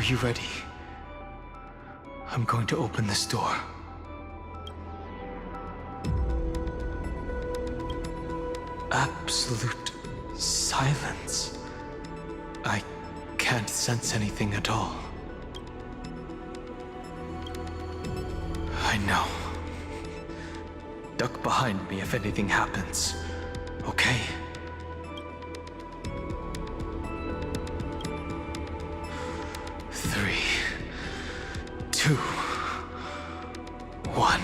you ready? I'm going to open this door. Absolute silence. I can't sense anything at all. I know. Duck behind me if anything happens, okay? Three, two, one.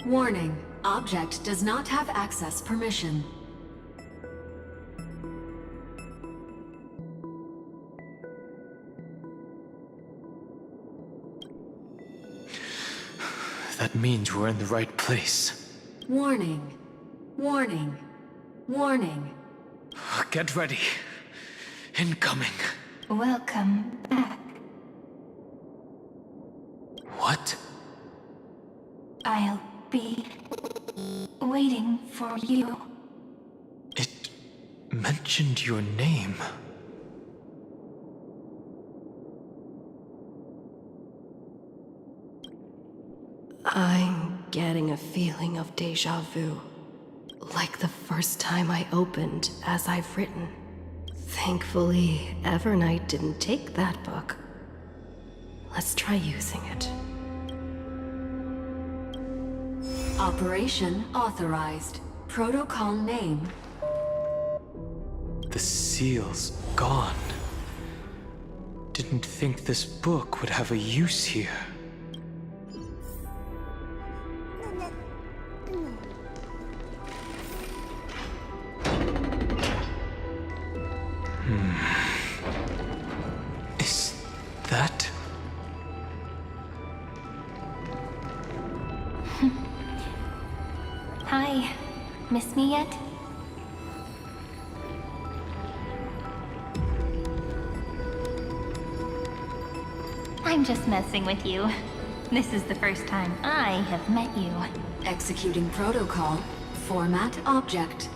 Warning. Object does not have access permission. That means we're in the right place. Warning. Warning. Warning. Get ready. Incoming. Welcome back. What? I'll be waiting for you. It mentioned your name. I'm getting a feeling of déjà vu. Like the first time I opened as I've written. Thankfully, Evernight didn't take that book. Let's try using it. Operation authorized. Protocol name. The seal's gone. Didn't think this book would have a use here. Is that... Hi. Miss me yet? I'm just messing with you. This is the first time I have met you. Executing protocol. Format object.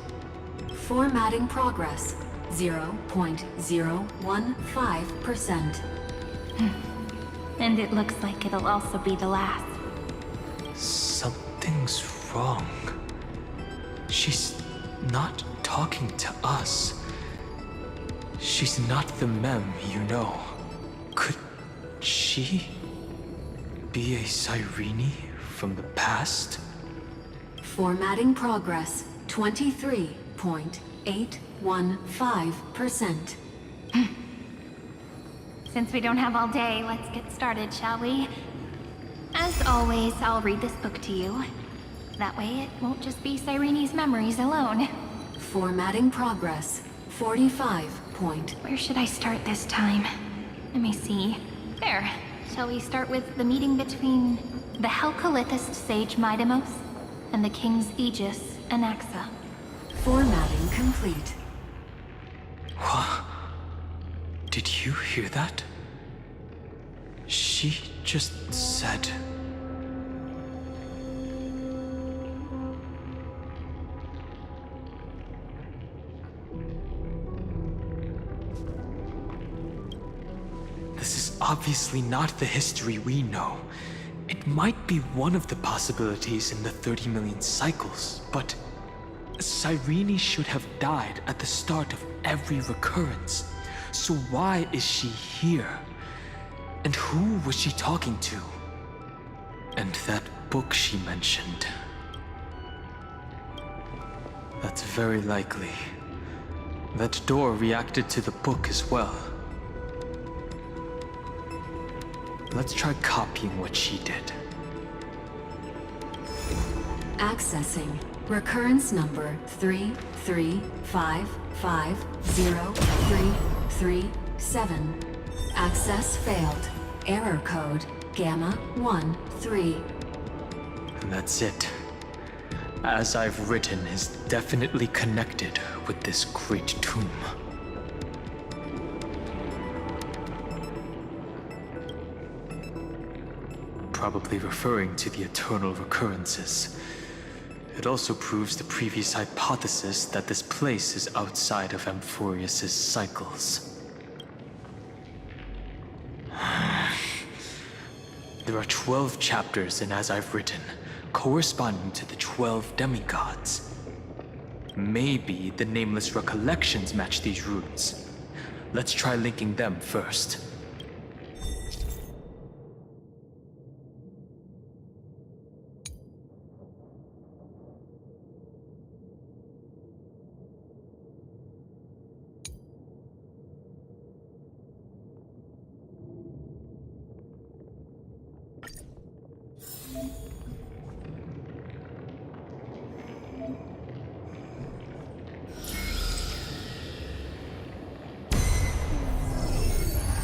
Formatting progress. 0.015%. And it looks like it'll also be the last. Something's wrong. She's not talking to us. She's not the mem, you know. Could she be a Cyrene from the past? Formatting progress. 23.815%. Since we don't have all day, let's get started, shall we? As always, I'll read this book to you. That way it won't just be Cyrene's memories alone. Formatting progress. 45. Where should I start this time? Let me see. There. Shall we start with the meeting between the Helcolithist sage Midamos and the King's Aegis, Anaxa? Formatting complete. What? Did you hear that? She just said... This is obviously not the history we know. It might be one of the possibilities in the 30 million cycles, but... Cyrene should have died at the start of every recurrence. So why is she here? And who was she talking to? And that book she mentioned. That's very likely. That door reacted to the book as well. Let's try copying what she did. Accessing. Recurrence number 335503337. Access failed. Error code Gamma 13. And that's it. As I've written is definitely connected with this great tomb. Probably referring to the eternal recurrences. It also proves the previous hypothesis that this place is outside of Amphorius's cycles. There are 12 chapters in As I've Written, corresponding to the 12 demigods. Maybe the Nameless Recollections match these runes. Let's try linking them first.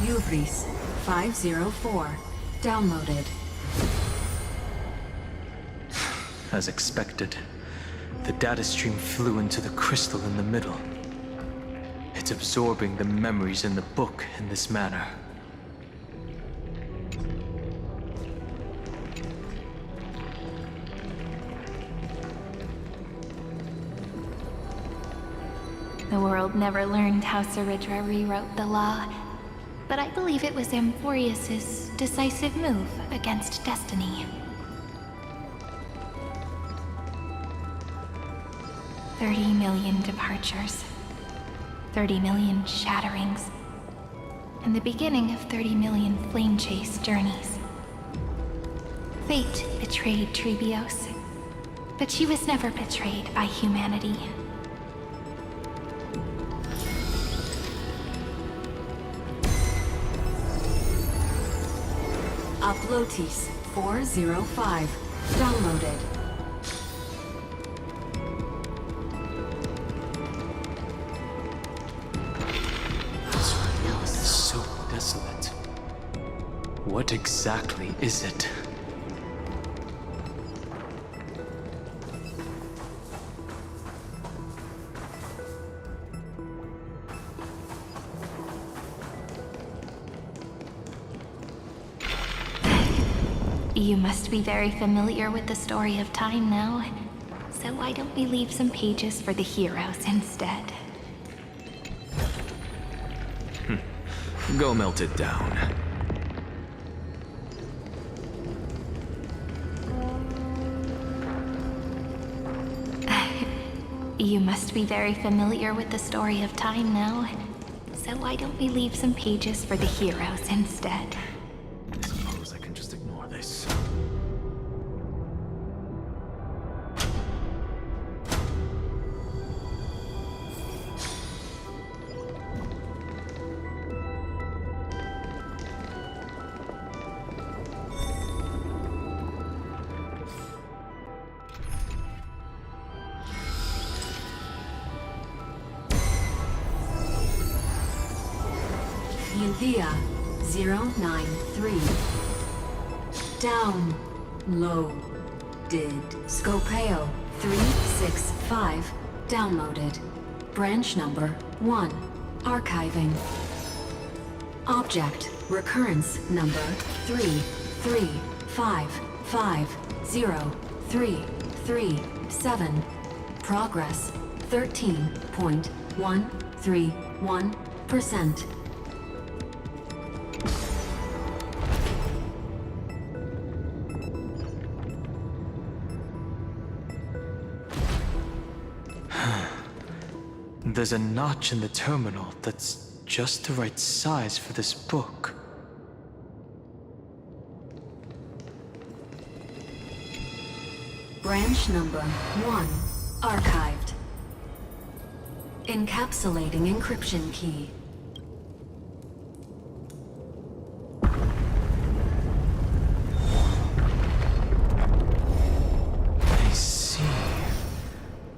Uvris 504. Downloaded. As expected, the data stream flew into the crystal in the middle. It's absorbing the memories in the book in this manner. The world never learned how Saridra rewrote the law, but I believe it was Amphorius's decisive move against destiny. 30 million departures, 30 million shatterings, and the beginning of 30 million flame chase journeys. Fate betrayed Trebios, but she was never betrayed by humanity. Uplotis 405. Downloaded. This world is so desolate. What exactly is it? You must be very familiar with the story of time now, so why don't we leave some pages for the heroes instead? Go melt it down. You must be very familiar with the story of time now, so why don't we leave some pages for the heroes instead? I suppose I can just ignore this. Uvia 093. Downloaded. Scopeo 365. Downloaded. Branch number 1. Archiving. Object recurrence number 335503337. Progress 13.131%. There's a notch in the terminal that's just the right size for this book. Branch number 1. Archived. Encapsulating encryption key. I see.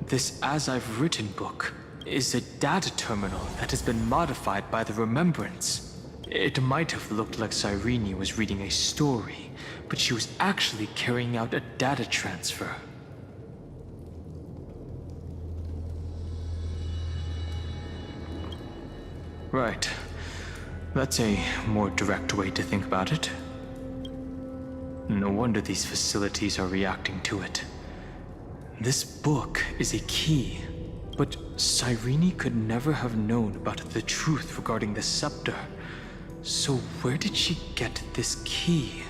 This As I've Written book is a data terminal that has been modified by the Remembrance. It might have looked like Cyrene was reading a story, but she was actually carrying out a data transfer. Right. That's a more direct way to think about it. No wonder these facilities are reacting to it. This book is a key. But Cyrene could never have known about the truth regarding the scepter. So where did she get this key?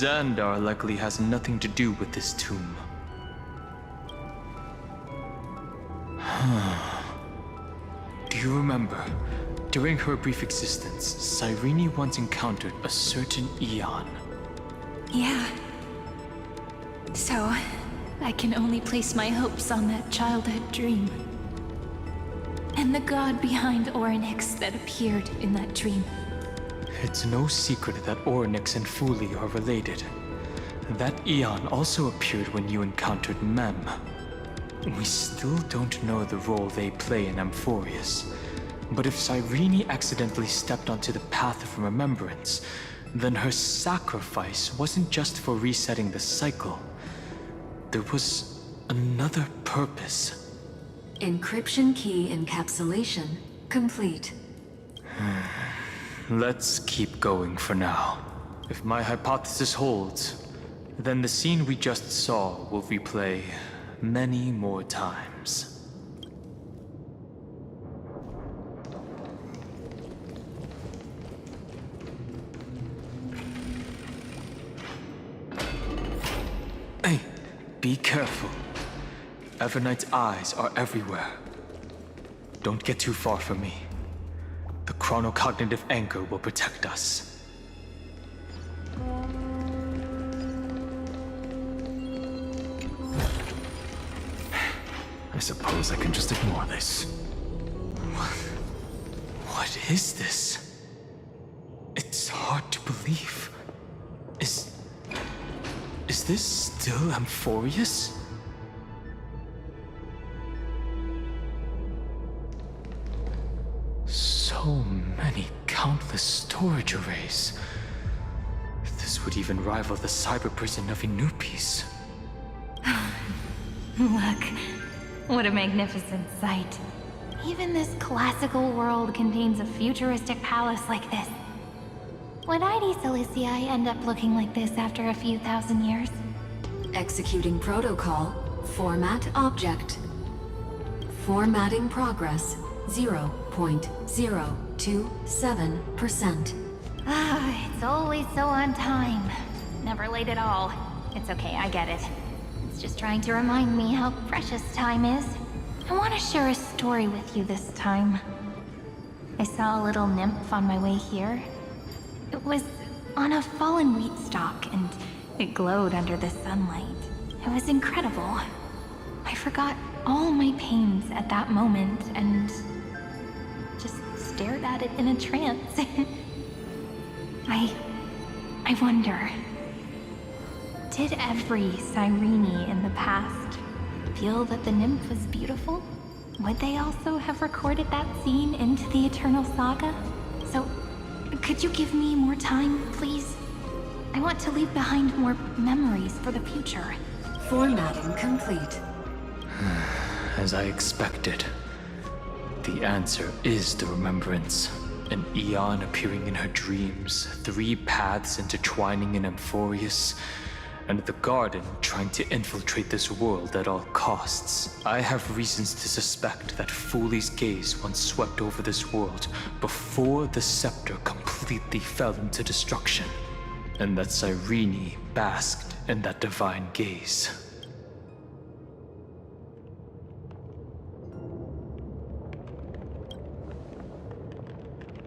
Xandar likely has nothing to do with this tomb. Do you remember, during her brief existence, Cyrene once encountered a certain Eon? Yeah. So, I can only place my hopes on that childhood dream. And the god behind Orynyx that appeared in that dream. It's no secret that Orynyx and Fuli are related. That Eon also appeared when you encountered Mem. We still don't know the role they play in Amphorius. But if Cyrene accidentally stepped onto the path of remembrance, then her sacrifice wasn't just for resetting the cycle. There was another purpose. Encryption key encapsulation complete. Let's keep going for now. If my hypothesis holds, then the scene we just saw will replay many more times. Hey, be careful. Evernight's eyes are everywhere. Don't get too far from me. The chronocognitive anchor will protect us. I suppose I can just ignore this. What is this? It's hard to believe. Is this still Amphorius? So many countless storage arrays. This would even rival the cyber prison of Inupis. Look, what a magnificent sight. Even this classical world contains a futuristic palace like this. Would ID Cilicii end up looking like this after a few thousand years? Executing protocol. Format object. Formatting progress 0.027%. Ah, it's always so on time. Never late at all. It's okay, I get it. It's just trying to remind me how precious time is. I want to share a story with you this time. I saw a little nymph on my way here. It was on a fallen wheat stalk, and it glowed under the sunlight. It was incredible. I forgot all my pains at that moment, and just stared at it in a trance. I wonder, did every Cyrene in the past feel that the nymph was beautiful? Would they also have recorded that scene into the Eternal Saga? So, could you give me more time, please? I want to leave behind more memories for the future. Formatting complete. As I expected. The answer is the remembrance. An Eon appearing in her dreams, 3 paths intertwining in Amphorius, and the Garden trying to infiltrate this world at all costs. I have reasons to suspect that Fuli's gaze once swept over this world before the scepter completely fell into destruction, and that Cyrene basked in that divine gaze.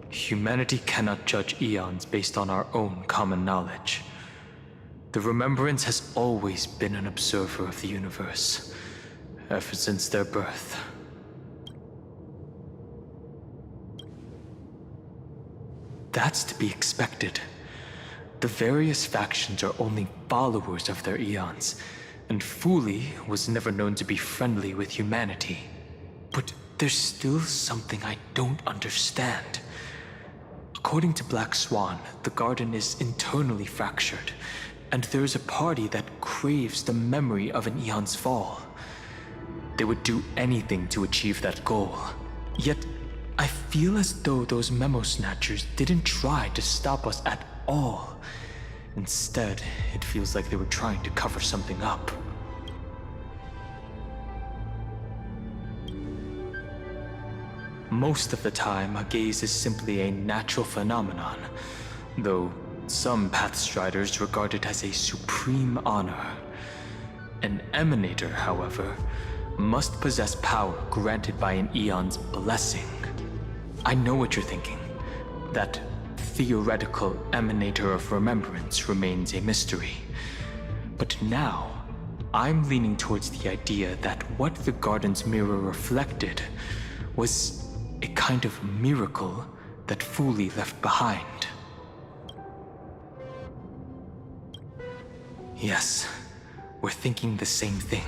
Humanity cannot judge eons based on our own common knowledge. The Remembrance has always been an observer of the universe, ever since their birth. That's to be expected. The various factions are only followers of their eons, and Fuli was never known to be friendly with humanity. But there's still something I don't understand. According to Black Swan, the Garden is internally fractured, and there is a party that craves the memory of an eon's fall. They would do anything to achieve that goal. Yet, I feel as though those memo snatchers didn't try to stop us at all. Instead, it feels like they were trying to cover something up. Most of the time, a gaze is simply a natural phenomenon, though Some Pathstriders regard it as a supreme honor. An Emanator, however, must possess power granted by an Eon's blessing. I know what you're thinking. That theoretical Emanator of Remembrance remains a mystery. But now, I'm leaning towards the idea that what the Garden's mirror reflected was a kind of miracle that Fuli left behind. Yes, we're thinking the same thing.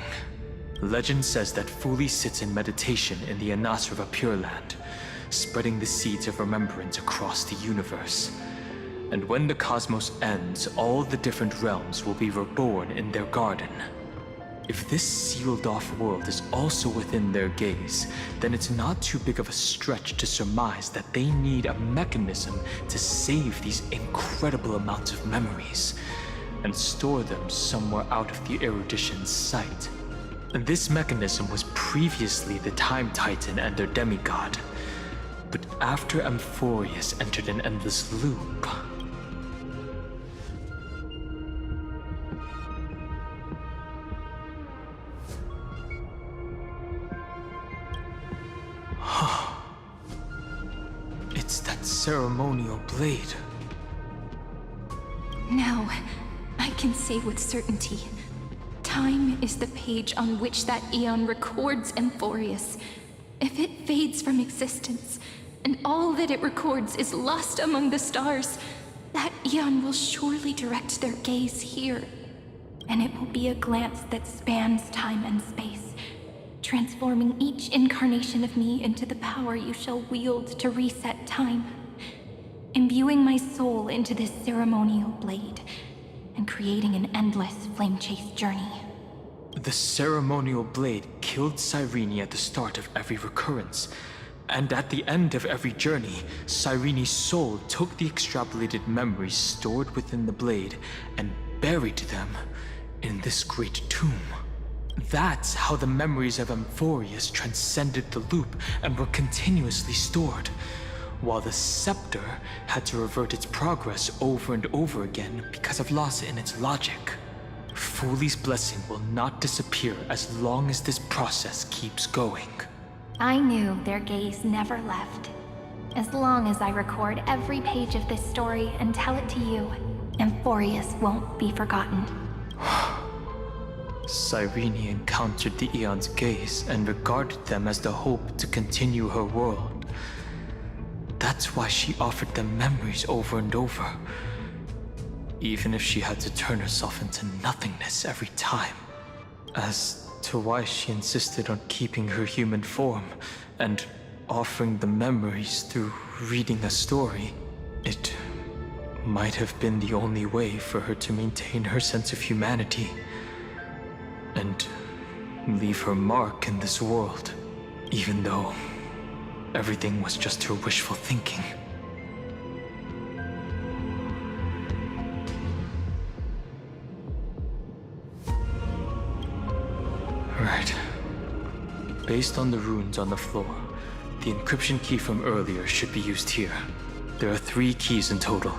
Legend says that Fuli sits in meditation in the Anasrava Pure Land, spreading the seeds of remembrance across the universe. And when the cosmos ends, all the different realms will be reborn in their garden. If this sealed-off world is also within their gaze, then it's not too big of a stretch to surmise that they need a mechanism to save these incredible amounts of memories and store them somewhere out of the erudition's sight. And this mechanism was previously the Time Titan and their demigod. But after Amphorius entered an endless loop... It's that ceremonial blade. Now, I can say with certainty, time is the page on which that Eon records Amphorius. If it fades from existence, and all that it records is lost among the stars, that Eon will surely direct their gaze here. And it will be a glance that spans time and space, transforming each incarnation of me into the power you shall wield to reset time, imbuing my soul into this ceremonial blade, and creating an endless flame-chased journey. The ceremonial blade killed Cyrene at the start of every recurrence, and at the end of every journey, Cyrene's soul took the extrapolated memories stored within the blade and buried them in this great tomb. That's how the memories of Amphorius transcended the loop and were continuously stored, while the scepter had to revert its progress over and over again because of loss in its logic. Fuli's blessing will not disappear as long as this process keeps going. I knew their gaze never left. As long as I record every page of this story and tell it to you, Amphorius won't be forgotten. Cyrene encountered the Eon's gaze and regarded them as the hope to continue her world. That's why she offered them memories over and over, even if she had to turn herself into nothingness every time. As to why she insisted on keeping her human form and offering the memories through reading a story, it might have been the only way for her to maintain her sense of humanity and leave her mark in this world, even though everything was just her wishful thinking. Right. Based on the runes on the floor, the encryption key from earlier should be used here. There are 3 keys in total.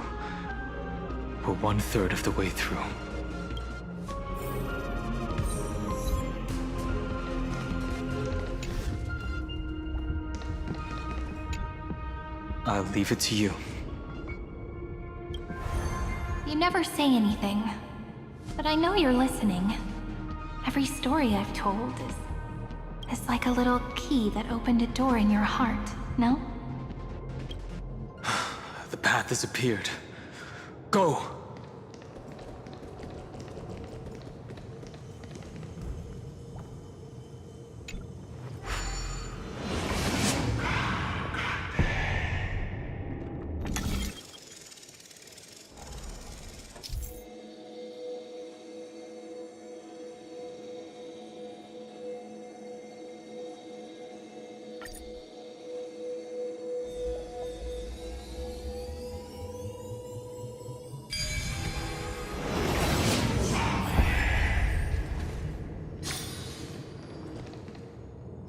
We're 1/3 of the way through. I'll leave it to you. You never say anything, but I know you're listening. Every story I've told is like a little key that opened a door in your heart, no? The path has appeared. Go!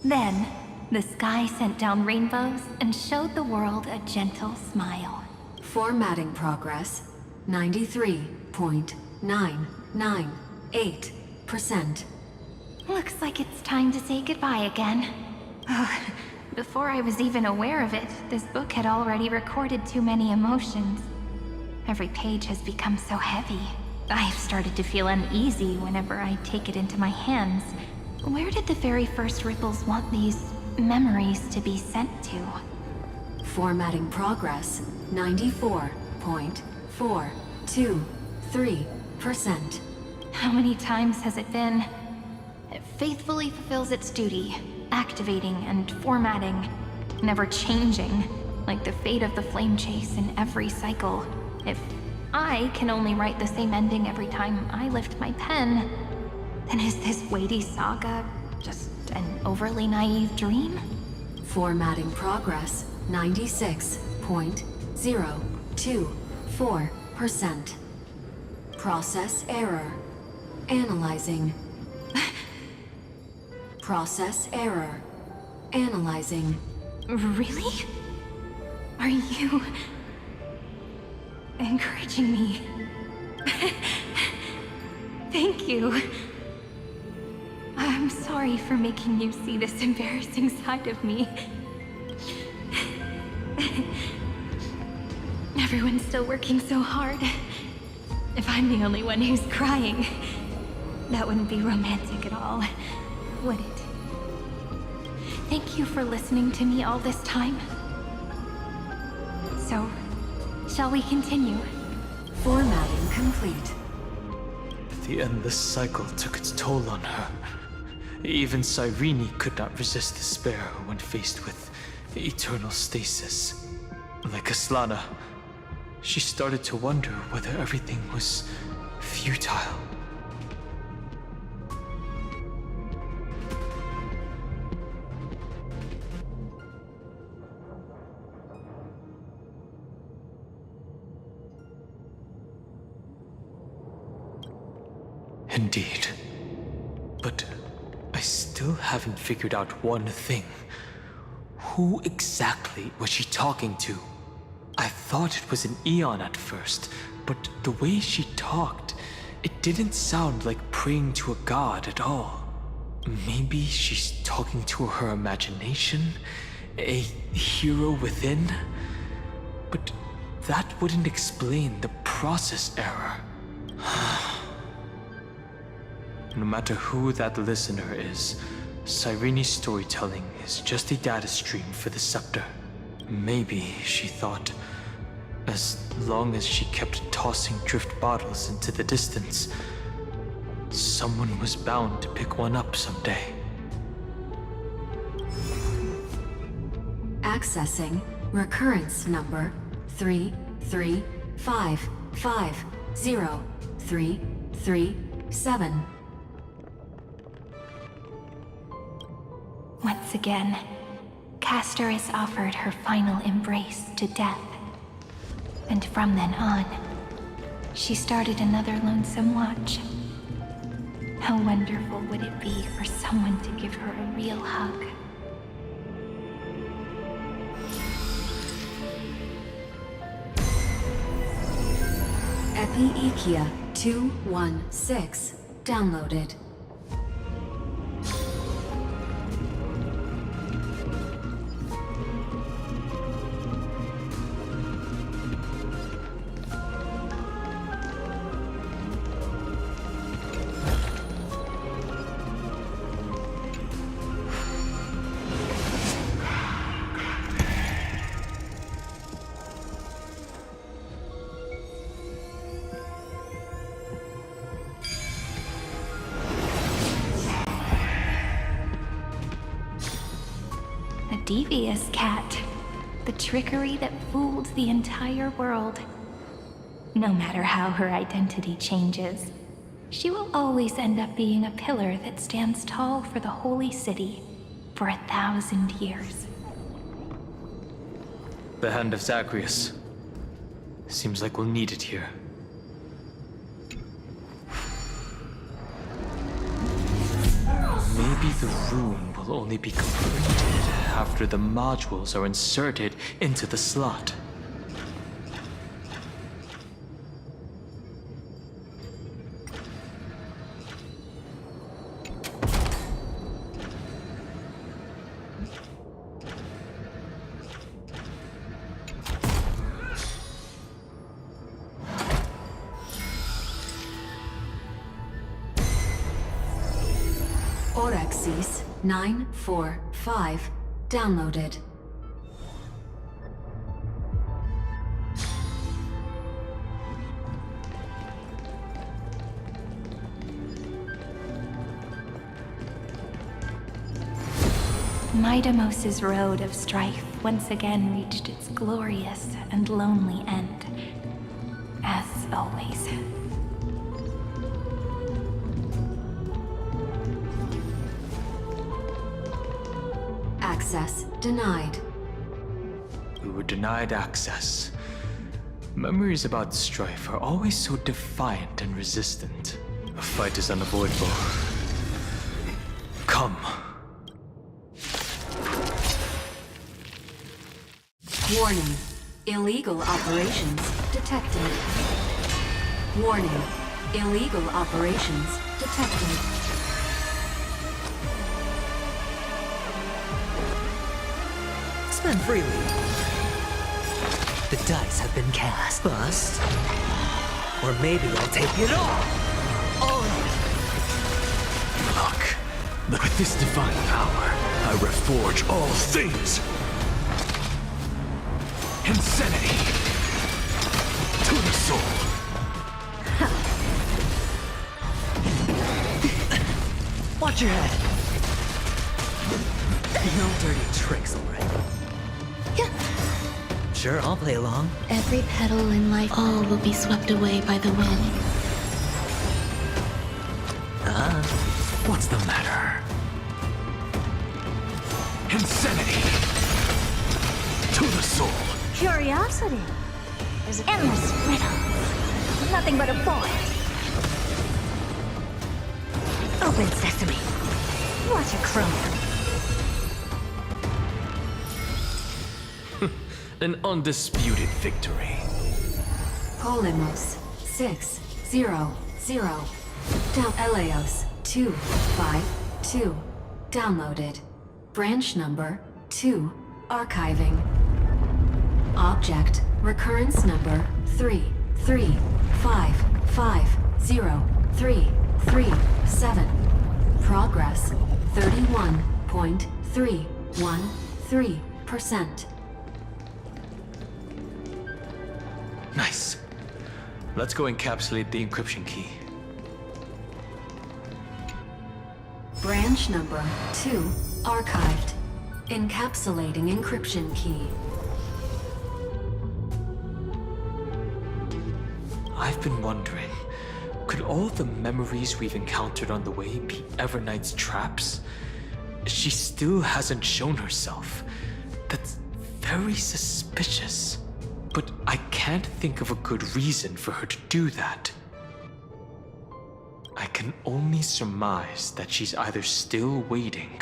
Then, the sky sent down rainbows and showed the world a gentle smile. Formatting progress. 93.998%. Looks like it's time to say goodbye again. Before I was even aware of it, this book had already recorded too many emotions. Every page has become so heavy. I've started to feel uneasy whenever I take it into my hands. Where did the very first ripples want these memories to be sent to? Formatting progress 94.423%. How many times has it been? It faithfully fulfills its duty, activating and formatting, never changing, like the fate of the flame chase in every cycle. If I can only write the same ending every time I lift my pen, then is this weighty saga just an overly naive dream? Formatting progress 96.024%. Process error. Analyzing. Process error. Analyzing. Really? Are you encouraging me? Thank you. I'm sorry for making you see this embarrassing side of me. Everyone's still working so hard. If I'm the only one who's crying, that wouldn't be romantic at all, would it? Thank you for listening to me all this time. So, shall we continue? Formatting complete. The endless cycle took its toll on her. Even Cyrene could not resist despair when faced with eternal stasis. Like Aslana, she started to wonder whether everything was futile. Indeed. But I still haven't figured out one thing. Who exactly was she talking to? I thought it was an Eon at first, but the way she talked, it didn't sound like praying to a god at all. Maybe she's talking to her imagination? A hero within? But that wouldn't explain the process error. No matter who that listener is, Cyrene's storytelling is just a data stream for the scepter. Maybe, she thought, as long as she kept tossing drift bottles into the distance, someone was bound to pick one up someday. Accessing recurrence number 33550-337. Once again, Castor is offered her final embrace to death. And from then on, she started another lonesome watch. How wonderful would it be for someone to give her a real hug? Epi-Ikia 216 downloaded. Devious cat. The trickery that fooled the entire world. No matter how her identity changes, she will always end up being a pillar that stands tall for the holy city for 1,000 years. The hand of Zagreus. Seems like we'll need it here. Maybe the rune will only be completed after the modules are inserted into the slot. Orexis 945 downloaded. Midamos's road of strife once again reached its glorious and lonely end. As always. Access denied. We were denied access. Memories about strife are always so defiant and resistant. A fight is unavoidable. Come. Warning. Illegal operations detected. Warning. Illegal operations detected. Spend freely. The dice have been cast. Bust. Or maybe I'll take it all. All of it. Look, with this divine power, I reforge all things. Insanity to the soul. Watch your head. No dirty tricks, all right? Sure, I'll play along. Every petal in life, all will be swept away by the wind. What's the matter? Insanity to the soul. Curiosity. There's endless riddles. Nothing but a void. Open sesame. Watch it crumble. An undisputed victory. Polymos 600. Eleos 252 downloaded. Branch number 2 archiving. Object recurrence number 3355037. Progress 31.313%. Nice. Let's go encapsulate the encryption key. Branch number 2 archived. Encapsulating encryption key. I've been wondering, could all the memories we've encountered on the way be Evernight's traps? She still hasn't shown herself. That's very suspicious. But I can't think of a good reason for her to do that. I can only surmise that she's either still waiting,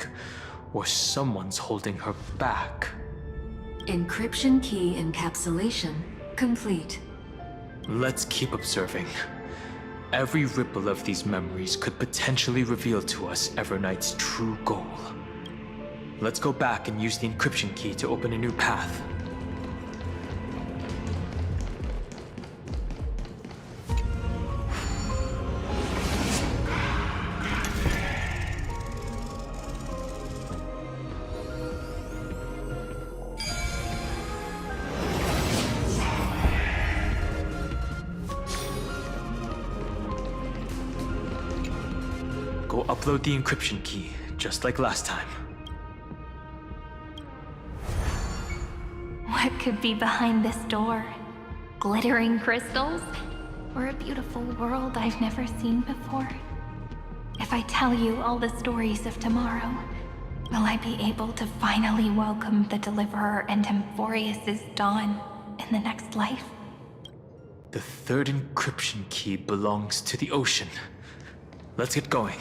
or someone's holding her back. Encryption key encapsulation complete. Let's keep observing. Every ripple of these memories could potentially reveal to us Evernight's true goal. Let's go back and use the encryption key to open a new path. Go upload the encryption key, just like last time. What could be behind this door? Glittering crystals? Or a beautiful world I've never seen before? If I tell you all the stories of tomorrow, will I be able to finally welcome the Deliverer and Emphorius's dawn in the next life? The third encryption key belongs to the ocean. Let's get going.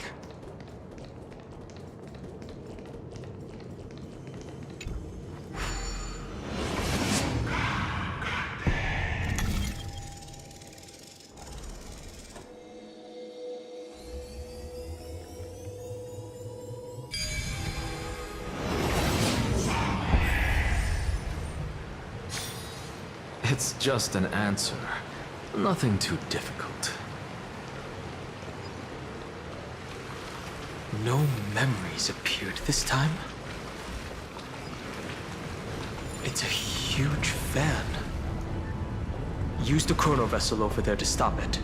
It's just an answer. Nothing too difficult. No memories appeared this time. It's a huge fan. Use the chrono vessel over there to stop it.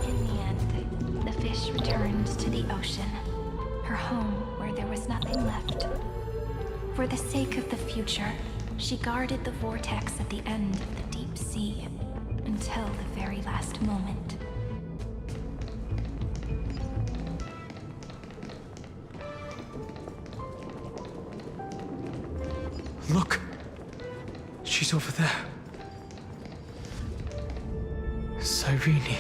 In the end, the fish returned to the ocean, her home where there was nothing left. For the sake of the future, she guarded the vortex at the end of the deep sea until the very last moment. Look! She's over there. Cyrene.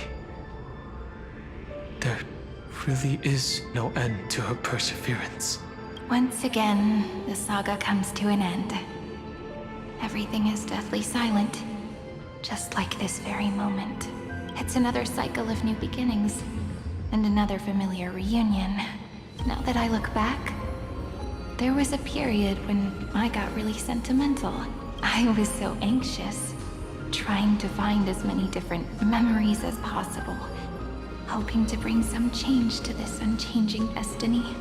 There really is no end to her perseverance. Once again, the saga comes to an end. Everything is deathly silent, just like this very moment. It's another cycle of new beginnings, and another familiar reunion. Now that I look back, there was a period when I got really sentimental. I was so anxious, trying to find as many different memories as possible, hoping to bring some change to this unchanging destiny,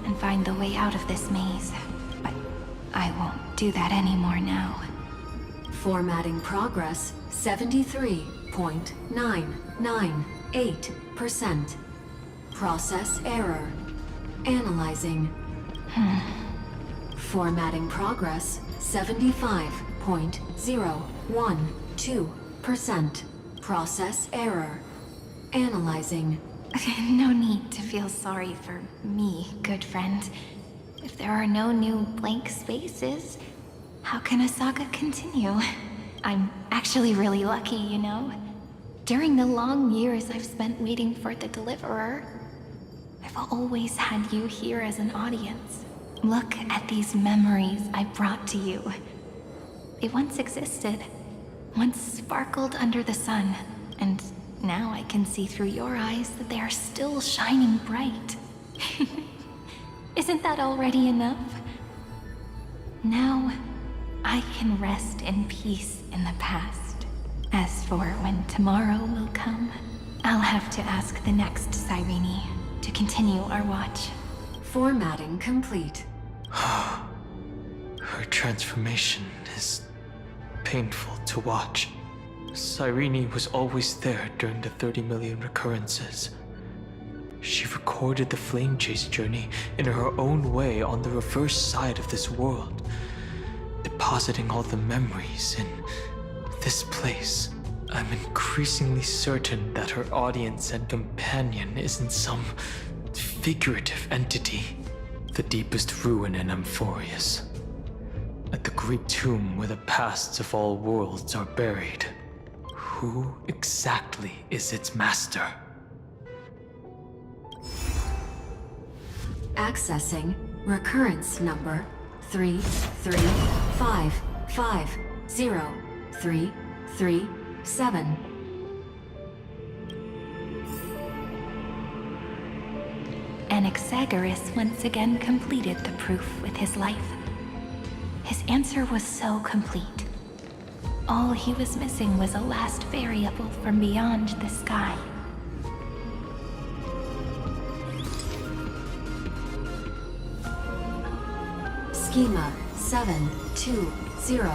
and find the way out of this maze. But I won't do that anymore now. Formatting progress 73.998%. Process error. Analyzing. Formatting progress 75.012%. Process error. Analyzing. No need to feel sorry for me, good friend. If there are no new blank spaces, how can a saga continue? I'm actually really lucky, you know? During the long years I've spent waiting for the Deliverer, I've always had you here as an audience. Look at these memories I brought to you. They once existed, once sparkled under the sun, and now I can see through your eyes that they are still shining bright. Isn't that already enough? Now, I can rest in peace in the past. As for when tomorrow will come, I'll have to ask the next Cyrene to continue our watch. Formatting complete. Her transformation is painful to watch. Cyrene was always there during the 30 million recurrences. She recorded the flame chase journey in her own way on the reverse side of this world, depositing all the memories in this place. I'm increasingly certain that her audience and companion isn't some figurative entity. The deepest ruin in Amphorius. At the great tomb where the pasts of all worlds are buried. Who exactly is its master? Accessing recurrence number 335503337. Anaxagoras once again completed the proof with his life. His answer was so complete. All he was missing was a last variable from beyond the sky. Schema 720.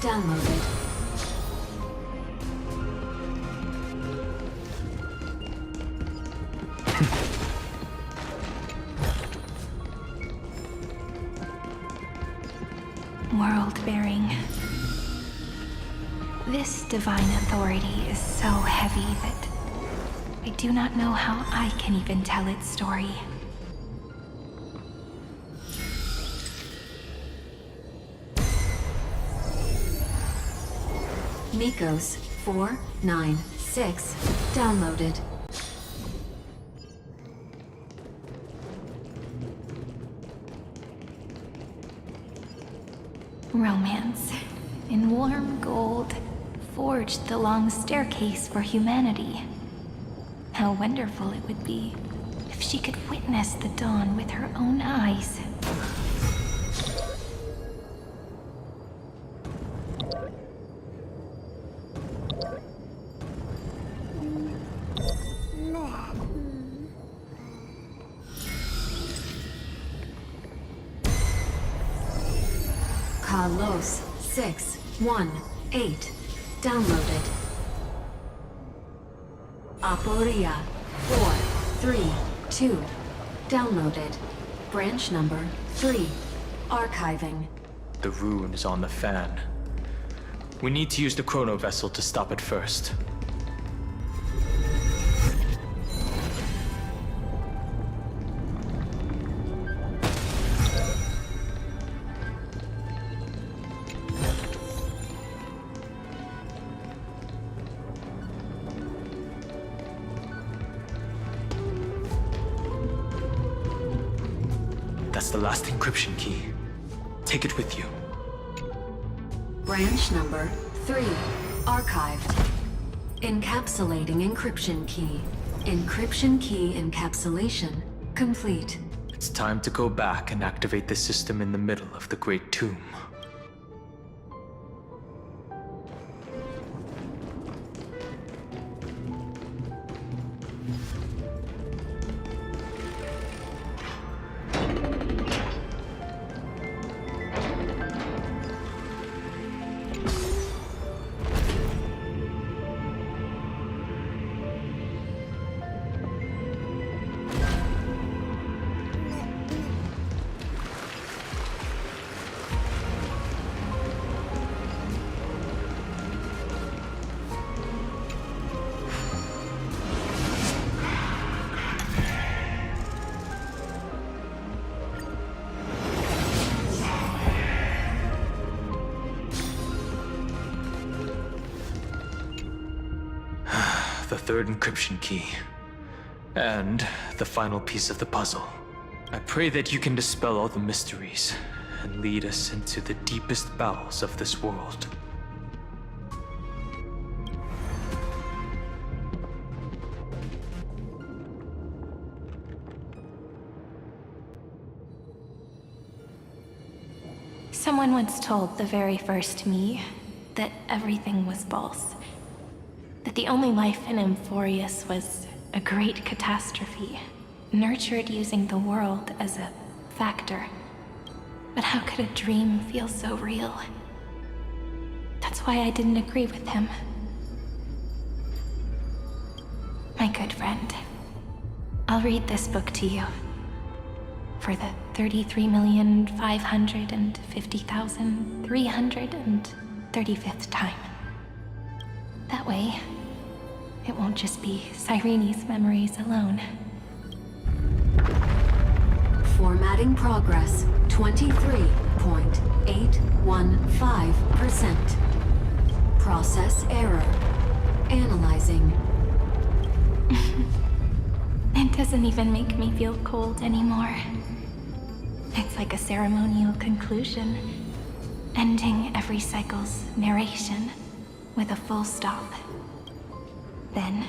Downloaded. World-bearing. This divine authority is so heavy that I do not know how I can even tell its story. Mikos 496. Downloaded. Romance, in warm gold, forged the long staircase for humanity. How wonderful it would be if she could witness the dawn with her own eyes. Carlos 618 downloaded. Aporia 432 downloaded. Branch number 3 archiving. The rune is on the fan. We need to use the chrono vessel to stop it first. That's the last encryption key. Take it with you. Branch number 3 archived. Encapsulating encryption key. Encryption key encapsulation complete. It's time to go back and activate the system in the middle of the Great Tomb. The third encryption key. And the final piece of the puzzle. I pray that you can dispel all the mysteries and lead us into the deepest bowels of this world. Someone once told the very first me that everything was false. That the only life in Amphorius was a great catastrophe, nurtured using the world as a factor. But how could a dream feel so real? That's why I didn't agree with him. My good friend, I'll read this book to you. For the 33,550,335th time. That way, it won't just be Cyrene's memories alone. Formatting progress 23.815%. Process error. Analyzing. It doesn't even make me feel cold anymore. It's like a ceremonial conclusion, ending every cycle's narration with a full stop. Then,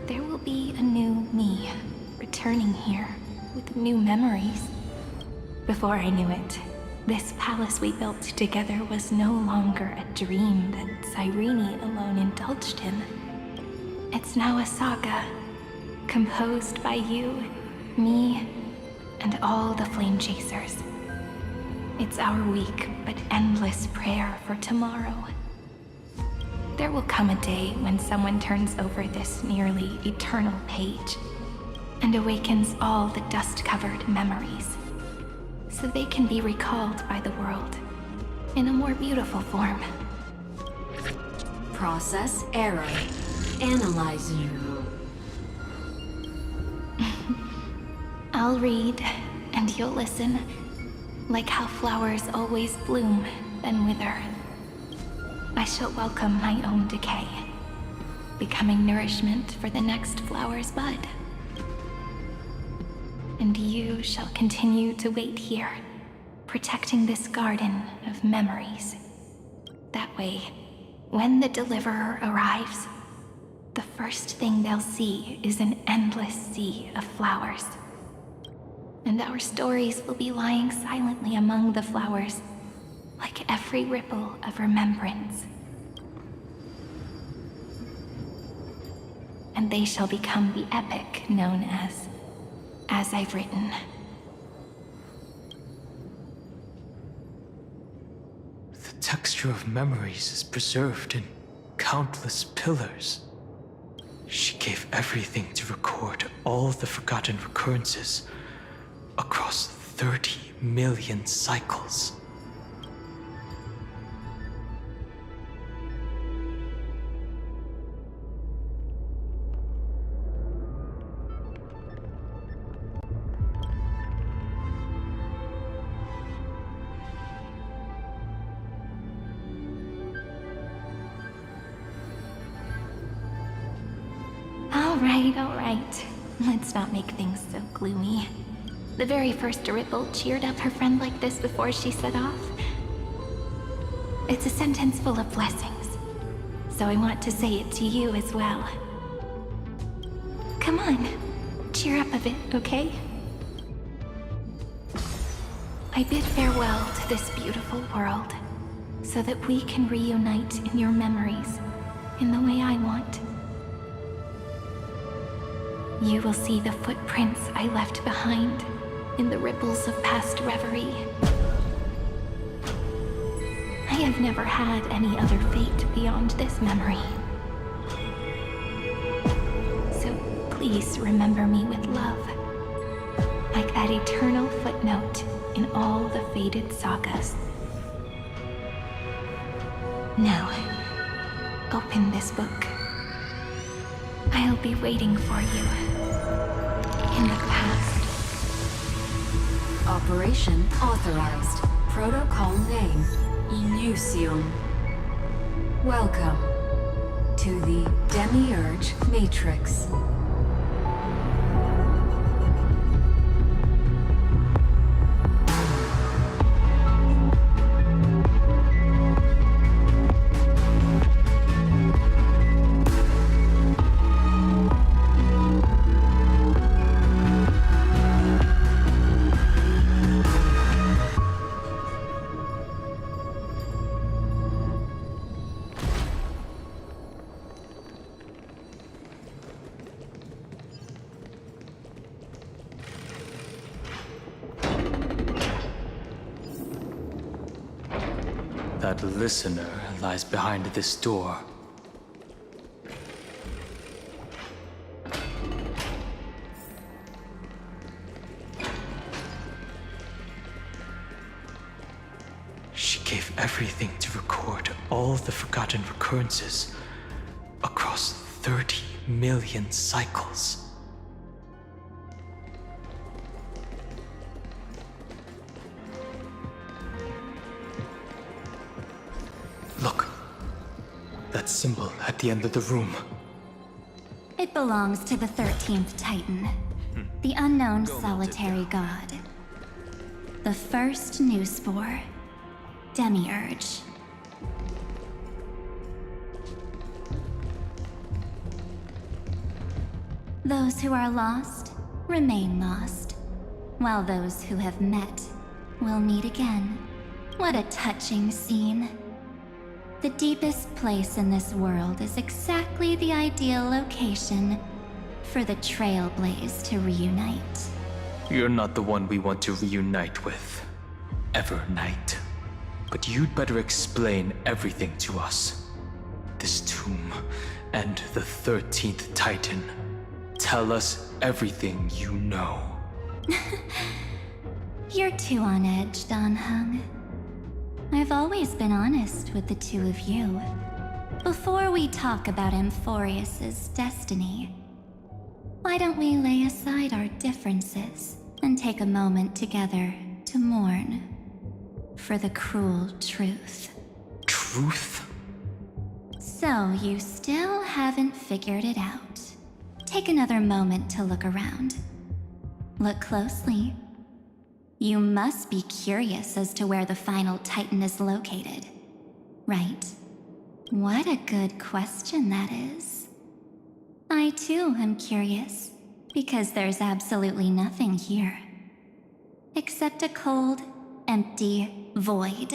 there will be a new me, returning here with new memories. Before I knew it, this palace we built together was no longer a dream that Cyrene alone indulged in. It's now a saga, composed by you, me, and all the flame chasers. It's our weak but endless prayer for tomorrow. There will come a day when someone turns over this nearly eternal page and awakens all the dust-covered memories, so they can be recalled by the world in a more beautiful form. Process error. Analyzing. I'll read, and you'll listen, like how flowers always bloom, then wither. I shall welcome my own decay, becoming nourishment for the next flower's bud. And you shall continue to wait here, protecting this garden of memories. That way, when the Deliverer arrives, the first thing they'll see is an endless sea of flowers. And our stories will be lying silently among the flowers, like every ripple of remembrance. And they shall become the epic known as I've written. The texture of memories is preserved in countless pillars. She gave everything to record all the forgotten recurrences across 30 million cycles. All right. Let's not make things so gloomy. The very first Ripple cheered up her friend like this before she set off. It's a sentence full of blessings, so I want to say it to you as well. Come on, cheer up a bit, okay? I bid farewell to this beautiful world, so that we can reunite in your memories, in the way I want. You will see the footprints I left behind in the ripples of past reverie. I have never had any other fate beyond this memory. So please remember me with love, like that eternal footnote in all the faded sagas. Now, open this book. I'll be waiting for you in the past. Operation authorized. Protocol name, Illusion. Welcome to the Demiurge Matrix. That listener lies behind this door. She gave everything to record all the forgotten recurrences across 30 million cycles. Look, that symbol at the end of the room. It belongs to the 13th Titan, the unknown solitary god. The first new spore, Demiurge. Those who are lost remain lost, while those who have met will meet again. What a touching scene. The deepest place in this world is exactly the ideal location for the Trailblaze to reunite. You're not the one we want to reunite with, Evernight. But you'd better explain everything to us. This tomb and the 13th Titan. Tell us everything you know. You're too on edge, Danhung. I've always been honest with the two of you. Before we talk about Amphorius's destiny, why don't we lay aside our differences and take a moment together to mourn for the cruel truth? Truth? So you still haven't figured it out. Take another moment to look around. Look closely. You must be curious as to where the final Titan is located, right? What a good question that is. I too am curious, because there's absolutely nothing here. Except a cold, empty void.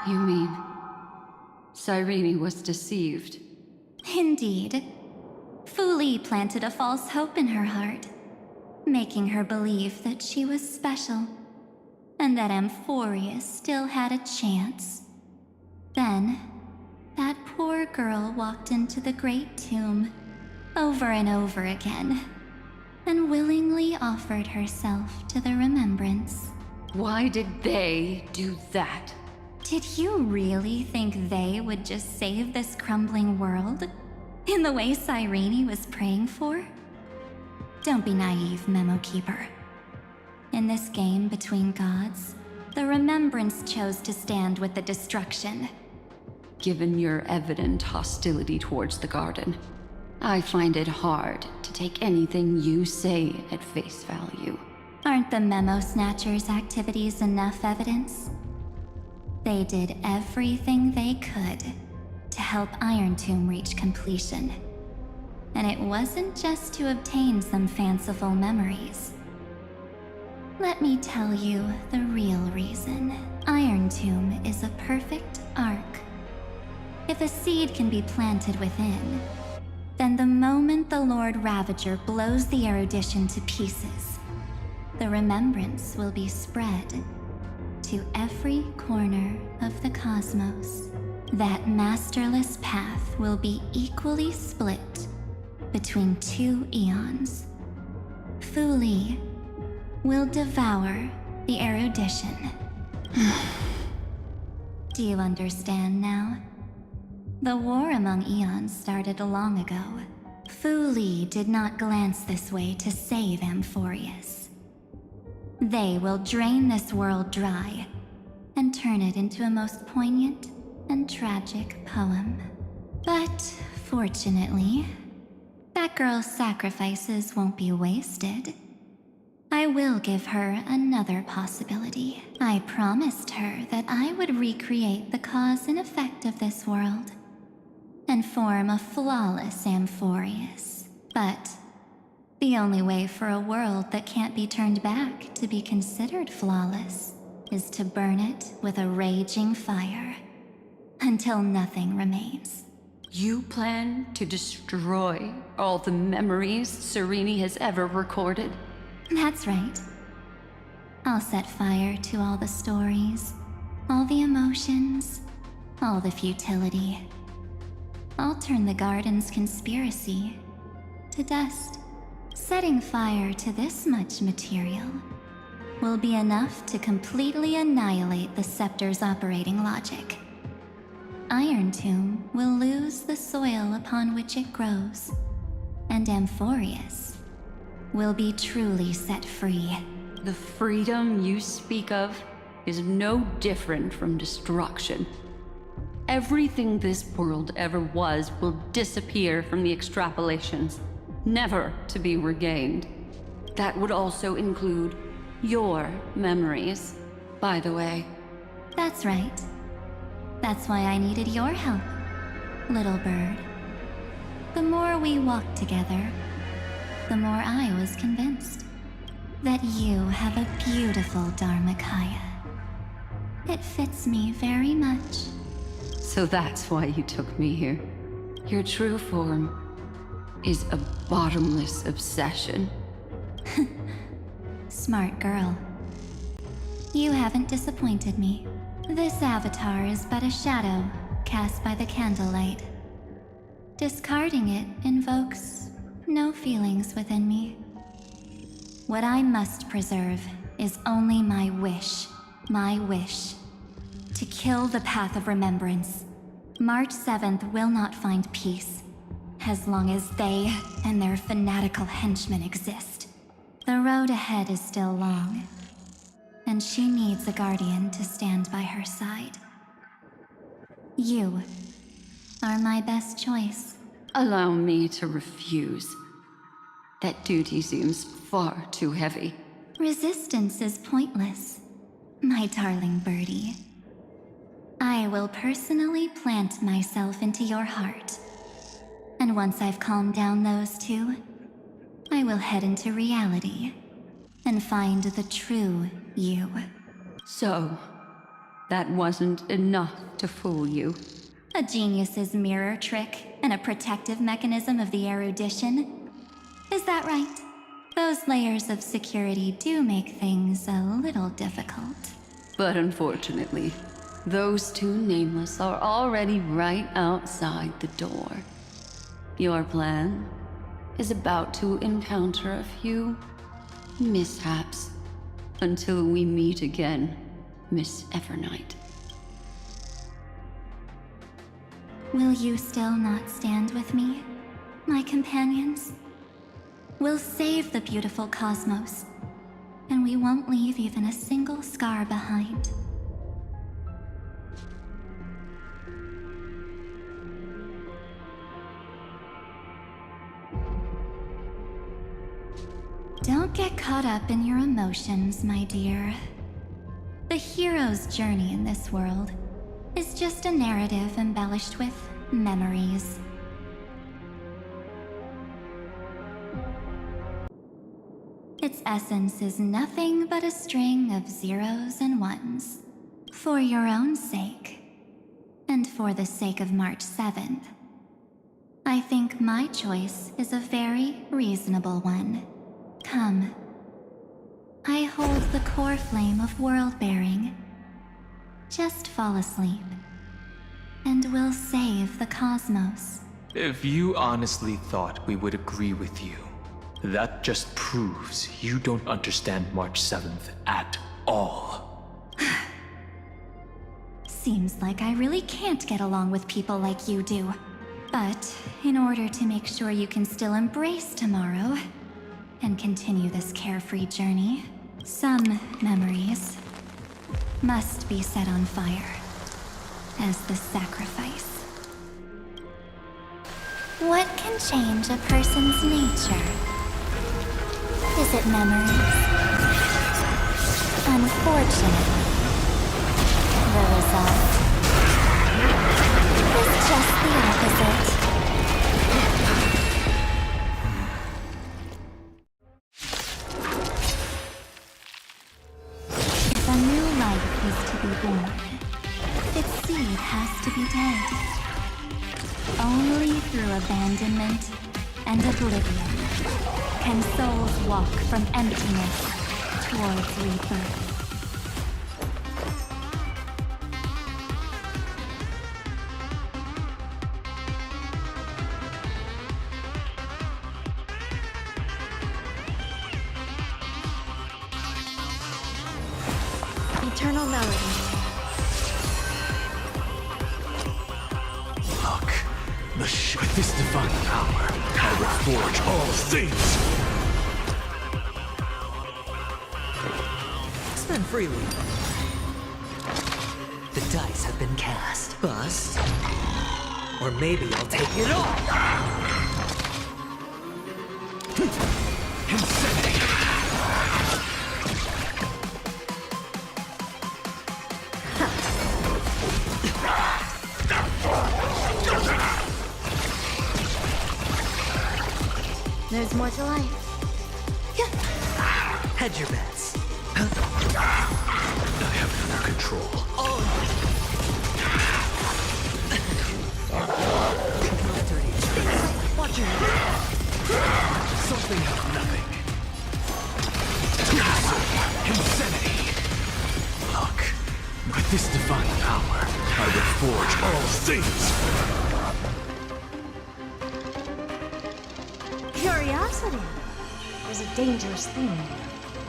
You mean Cyrene was deceived? Indeed. Fu Li planted a false hope in her heart, making her believe that she was special, and that Amphorius still had a chance. Then, that poor girl walked into the Great Tomb, over and over again, and willingly offered herself to the remembrance. Why did they do that? Did you really think they would just save this crumbling world? In the way Cyrene was praying for? Don't be naive, Memo Keeper. In this game between gods, the Remembrance chose to stand with the destruction. Given your evident hostility towards the garden, I find it hard to take anything you say at face value. Aren't the Memo Snatchers' activities enough evidence? They did everything they could to help Iron Tomb reach completion. And it wasn't just to obtain some fanciful memories. Let me tell you the real reason. Iron Tomb is a perfect arc. If a seed can be planted within, then the moment the Lord Ravager blows the erudition to pieces, the remembrance will be spread to every corner of the cosmos. That masterless path will be equally split between two eons. Fu Li will devour the erudition. Do you understand now? The war among eons started long ago. Fu Li did not glance this way to save Amphorius. They will drain this world dry and turn it into a most poignant and tragic poem. But fortunately, that girl's sacrifices won't be wasted. I will give her another possibility. I promised her that I would recreate the cause and effect of this world and form a flawless Amphorius. But the only way for a world that can't be turned back to be considered flawless is to burn it with a raging fire until nothing remains. You plan to destroy all the memories Cyrene has ever recorded? That's right. I'll set fire to all the stories, all the emotions, all the futility. I'll turn the garden's conspiracy to dust. Setting fire to this much material will be enough to completely annihilate the scepter's operating logic. Iron Tomb will lose the soil upon which it grows, and Amphorius will be truly set free. The freedom you speak of is no different from destruction. Everything this world ever was will disappear from the extrapolations, never to be regained. That would also include your memories, by the way. That's right. That's why I needed your help, little bird. The more we walked together, the more I was convinced that you have a beautiful Dharmakaya. It fits me very much. So that's why you took me here. Your true form is a bottomless obsession. Smart girl. You haven't disappointed me. This avatar is but a shadow cast by the candlelight. Discarding it invokes no feelings within me. What I must preserve is only my wish. To kill the path of remembrance. March 7th will not find peace, as long as they and their fanatical henchmen exist. The road ahead is still long, and she needs a guardian to stand by her side. You are my best choice. Allow me to refuse. That duty seems far too heavy. Resistance is pointless, my darling birdie. I will personally plant myself into your heart. And once I've calmed down those two, I will head into reality and find the true you. So, that wasn't enough to fool you. A genius's mirror trick and a protective mechanism of the erudition. Is that right? Those layers of security do make things a little difficult. But unfortunately, those two nameless are already right outside the door. Your plan is about to encounter a few mishaps until we meet again, Miss Evernight. Will you still not stand with me, my companions? We'll save the beautiful cosmos, and we won't leave even a single scar behind. Don't get caught up in your emotions, my dear. The hero's journey in this world is just a narrative embellished with memories. Its essence is nothing but a string of zeros and ones. For your own sake, and for the sake of March 7th, I think my choice is a very reasonable one. Come. I hold the core flame of world-bearing. Just fall asleep, and we'll save the cosmos. If you honestly thought we would agree with you, that just proves you don't understand March 7th at all. Seems like I really can't get along with people like you do. But in order to make sure you can still embrace tomorrow and continue this carefree journey, some memories must be set on fire as the sacrifice. What can change a person's nature? Is it memories? Unfortunately, the result is just the opposite. If a new life is to be born, its seed has to be dead. Only through abandonment and oblivion can souls walk from emptiness towards rebirth. Eternal melody. Look, with this divine power, I will forge all things. Spend freely. The dice have been cast. Bust. Or maybe I'll take it all. Insanity. There's more to life. Hedge your bets. I have it under control. Watch your Something out of nothing. Insanity. Look, with this divine power, I will forge all things. Curiosity is a dangerous thing.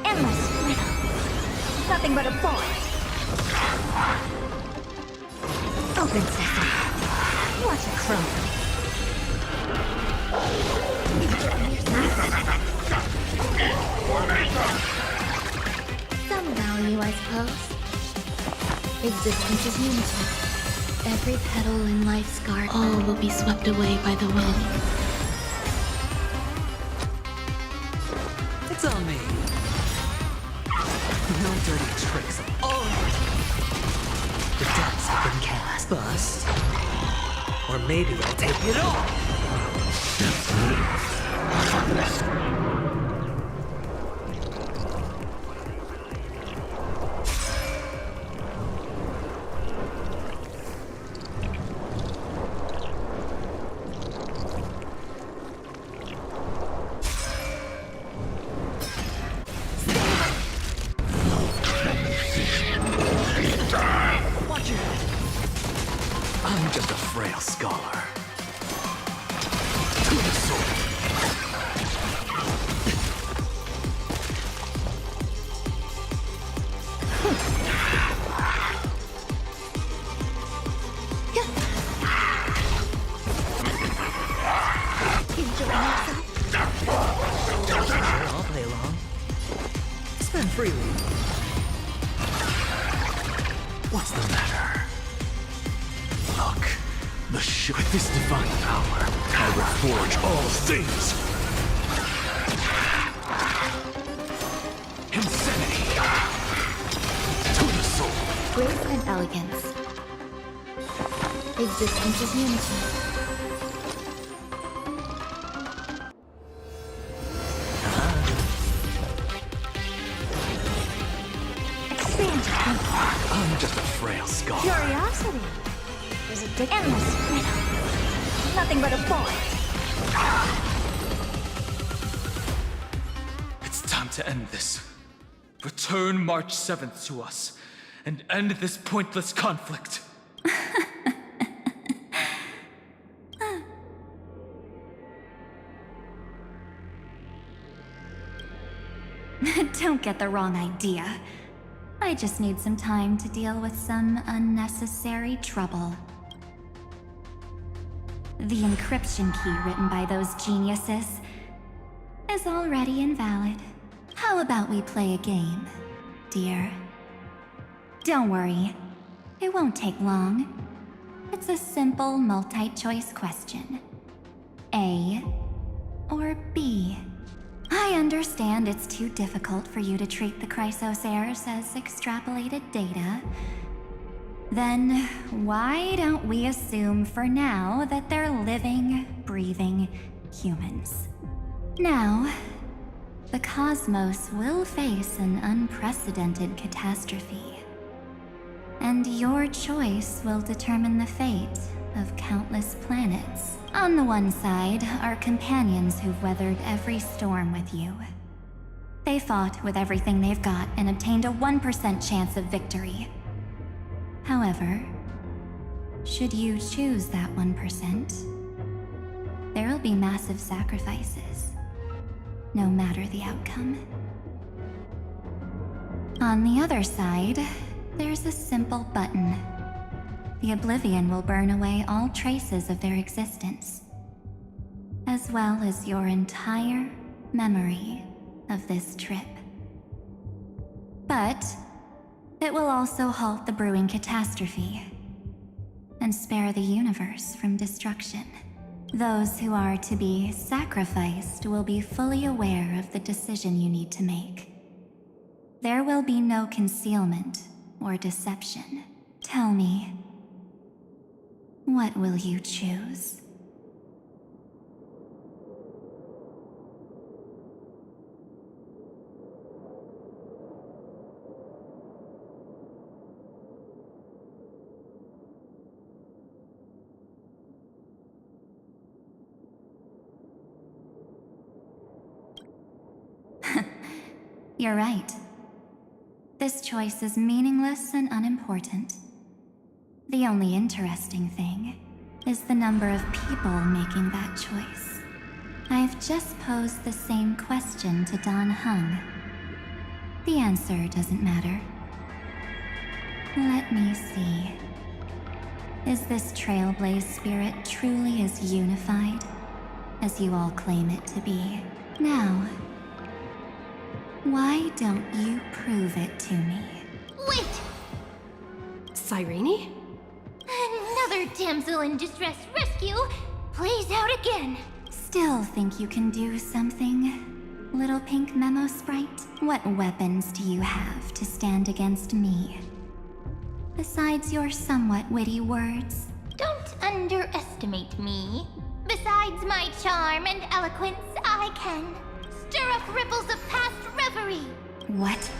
Endless freedom. Nothing but a force. Open sesame. What a crumb. Some value, I suppose. Existence is unity. Every petal in life's garden. All will be swept away by the wind. me. No dirty tricks. Oh! The dice have been cast. Bust. Or maybe I'll take it all. I'm just a frail scholar. To the sword. I'll play along. Spend freely. What's the matter? Look, with this divine power, I will forge all things. Insanity. To the soul. Grace and elegance. Existence is unity. I'm just a frail scholar. Curiosity is a endless freedom. Nothing but a boy. It's time to end this. Return March 7th to us, and end this pointless conflict. Don't get the wrong idea. I just need some time to deal with some unnecessary trouble. The encryption key written by those geniuses is already invalid. How about we play a game, dear? Don't worry, it won't take long. It's a simple multi-choice question. A or B? I understand it's too difficult for you to treat the Chrysos heirs as extrapolated data. Then why don't we assume for now that they're living, breathing humans? Now, the cosmos will face an unprecedented catastrophe. And your choice will determine the fate of countless planets. On the one side are companions who've weathered every storm with you. They fought with everything they've got and obtained a 1% chance of victory. However, should you choose that 1%, there'll be massive sacrifices, no matter the outcome. On the other side, there's a simple button. The Oblivion will burn away all traces of their existence, as well as your entire memory of this trip. But it will also halt the brewing catastrophe and spare the universe from destruction. Those who are to be sacrificed will be fully aware of the decision you need to make. There will be no concealment or deception. Tell me, what will you choose? You're right. This choice is meaningless and unimportant. The only interesting thing is the number of people making that choice. I've just posed the same question to Dan Heng. The answer doesn't matter. Let me see. Is this Trailblaze spirit truly as unified as you all claim it to be? Now, why don't you prove it to me? Wait! Cyrene? Another damsel in distress rescue plays out again. Still think you can do something? Little pink memo sprite, what weapons do you have to stand against me? Besides your somewhat witty words. Don't underestimate me. Besides my charm and eloquence, I can stir up ripples of past reverie. What?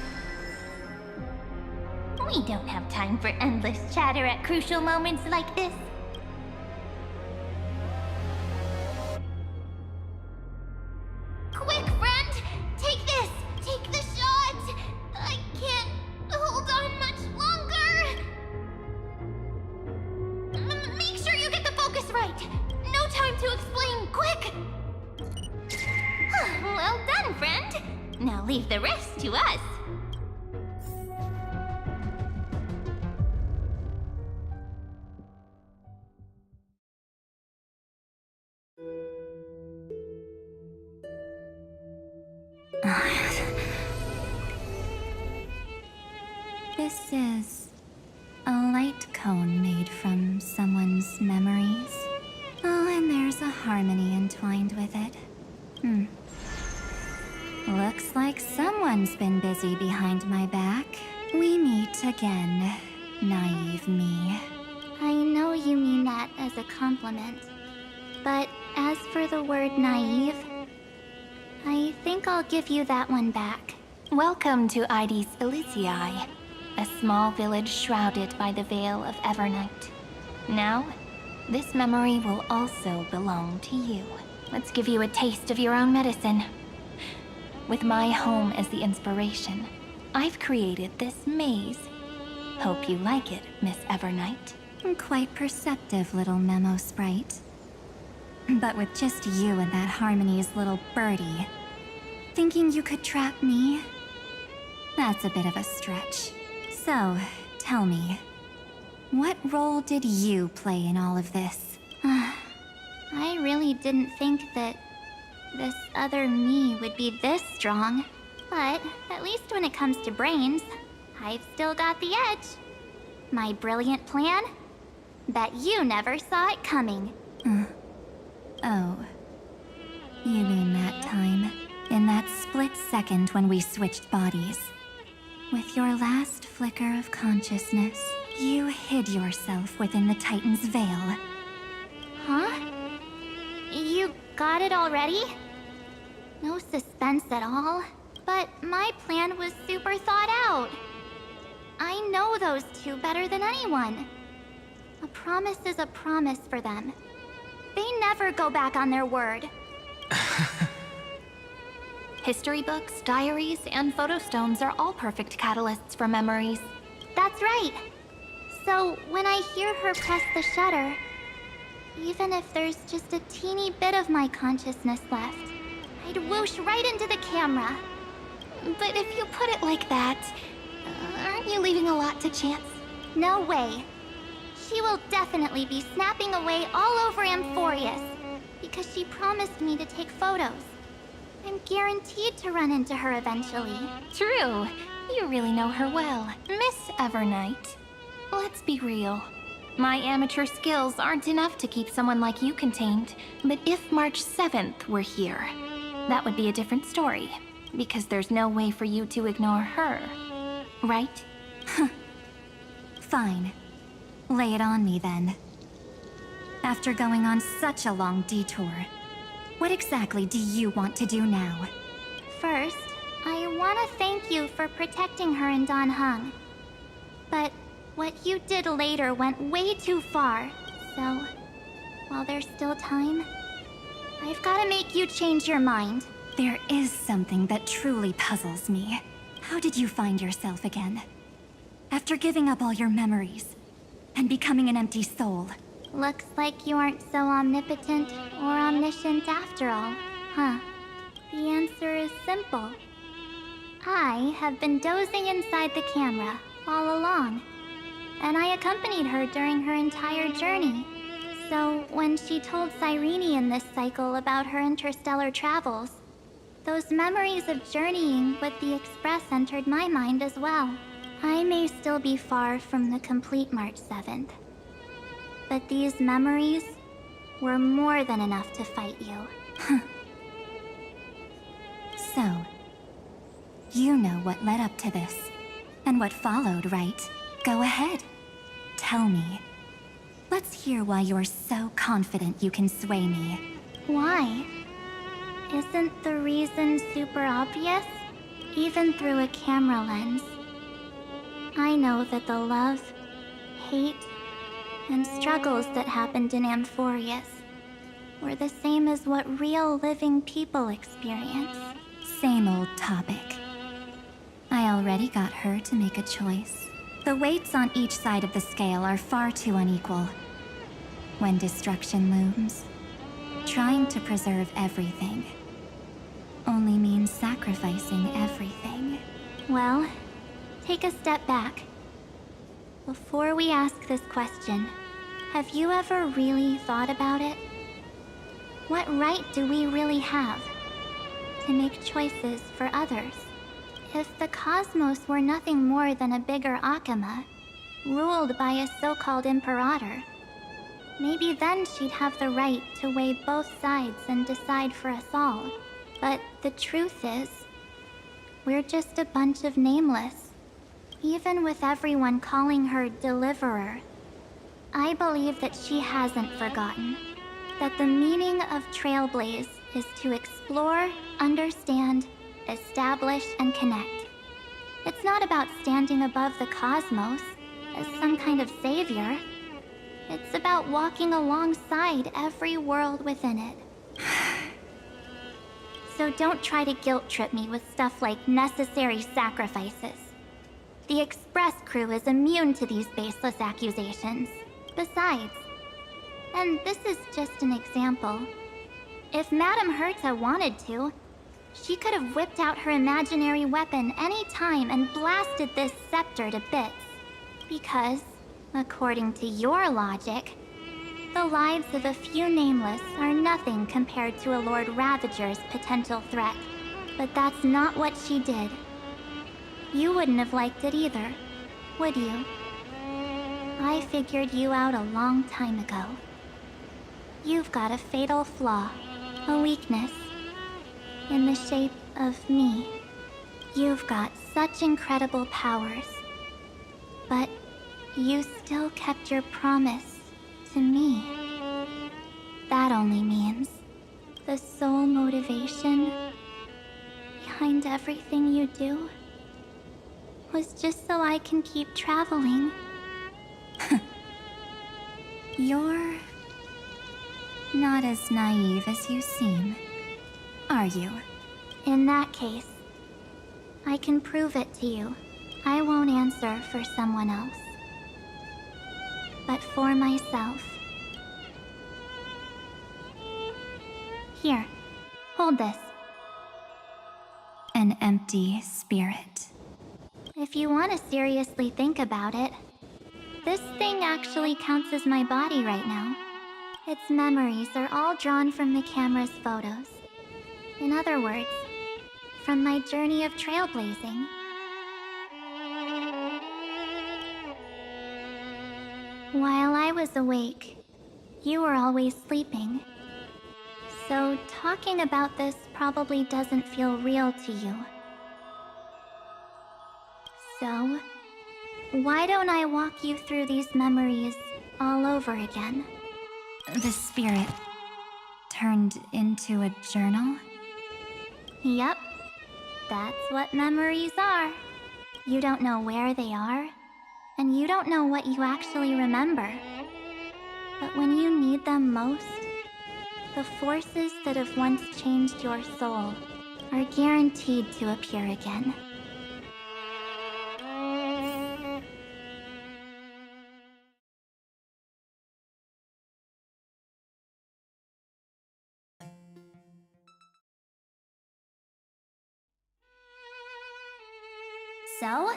We don't have time for endless chatter at crucial moments like this. Quick, friend! Take this! Take the shot! I can't hold on much longer! Make sure you get the focus right! No time to explain! Quick! Well done, friend! Now leave the rest to us. This is a light cone made from someone's memories. Oh, and there's a harmony entwined with it. Looks like someone's been busy behind my back. We meet again, naive me. I know you mean that as a compliment. But as for the word naive, I think I'll give you that one back. Welcome to Ides Elysiae, a small village shrouded by the veil of Evernight. Now, this memory will also belong to you. Let's give you a taste of your own medicine. With my home as the inspiration, I've created this maze. Hope you like it, Miss Evernight. Quite perceptive little memo sprite. But with just you and that Harmony's little birdie, thinking you could trap me? That's a bit of a stretch. So, tell me, what role did you play in all of this? I really didn't think that this other me would be this strong. But at least when it comes to brains, I've still got the edge. My brilliant plan? Bet you never saw it coming. Oh. You mean that time? In that split second when we switched bodies. With your last flicker of consciousness, you hid yourself within the Titan's veil. Huh? You got it already? No suspense at all. But my plan was super thought out. I know those two better than anyone. A promise is a promise for them. They never go back on their word. History books, diaries, and photo stones are all perfect catalysts for memories. That's right. So when I hear her press the shutter, even if there's just a teeny bit of my consciousness left, I'd whoosh right into the camera. But if you put it like that, aren't you leaving a lot to chance? No way. She will definitely be snapping away all over Amphorius, because she promised me to take photos. I'm guaranteed to run into her eventually. True. You really know her well. Miss Evernight. Let's be real. My amateur skills aren't enough to keep someone like you contained. But if March 7th were here, that would be a different story. Because there's no way for you to ignore her. Right? Fine. Lay it on me then. After going on such a long detour, what exactly do you want to do now? First, I want to thank you for protecting her and Dan Heng. But what you did later went way too far. So, while there's still time, I've got to make you change your mind. There is something that truly puzzles me. How did you find yourself again? After giving up all your memories and becoming an empty soul. Looks like you aren't so omnipotent or omniscient after all, huh? The answer is simple. I have been dozing inside the camera all along, and I accompanied her during her entire journey. So when she told Cyrene in this cycle about her interstellar travels, those memories of journeying with the Express entered my mind as well. I may still be far from the complete March 7th, but these memories were more than enough to fight you. So, you know what led up to this, and what followed, right? Go ahead. Tell me. Let's hear why you're so confident you can sway me. Why? Isn't the reason super obvious? Even through a camera lens. I know that the love, hate, and struggles that happened in Amphorius were the same as what real living people experience. Same old topic. I already got her to make a choice. The weights on each side of the scale are far too unequal. When destruction looms, trying to preserve everything only means sacrificing everything. Well, take a step back. Before we ask this question, have you ever really thought about it? What right do we really have to make choices for others? If the cosmos were nothing more than a bigger Akama, ruled by a so-called imperator, maybe then she'd have the right to weigh both sides and decide for us all. But the truth is, we're just a bunch of nameless. Even with everyone calling her Deliverer, I believe that she hasn't forgotten that the meaning of Trailblaze is to explore, understand, establish, and connect. It's not about standing above the cosmos as some kind of savior. It's about walking alongside every world within it. So don't try to guilt trip me with stuff like necessary sacrifices. The Express crew is immune to these baseless accusations. Besides, and this is just an example, if Madame Herta wanted to, she could have whipped out her imaginary weapon any time and blasted this scepter to bits. Because, according to your logic, the lives of a few nameless are nothing compared to a Lord Ravager's potential threat. But that's not what she did. You wouldn't have liked it either, would you? I figured you out a long time ago. You've got a fatal flaw, a weakness, in the shape of me. You've got such incredible powers, but you still kept your promise to me. That only means the sole motivation behind everything you do was just so I can keep traveling. You're not as naive as you seem, are you? In that case, I can prove it to you. I won't answer for someone else, but for myself. Here, hold this. An empty spirit. If you want to seriously think about it, this thing actually counts as my body right now. Its memories are all drawn from the camera's photos. In other words, from my journey of trailblazing. While I was awake, you were always sleeping. So talking about this probably doesn't feel real to you. So, why don't I walk you through these memories all over again? The spirit turned into a journal? Yep, that's what memories are. You don't know where they are, and you don't know what you actually remember. But when you need them most, the forces that have once changed your soul are guaranteed to appear again. So,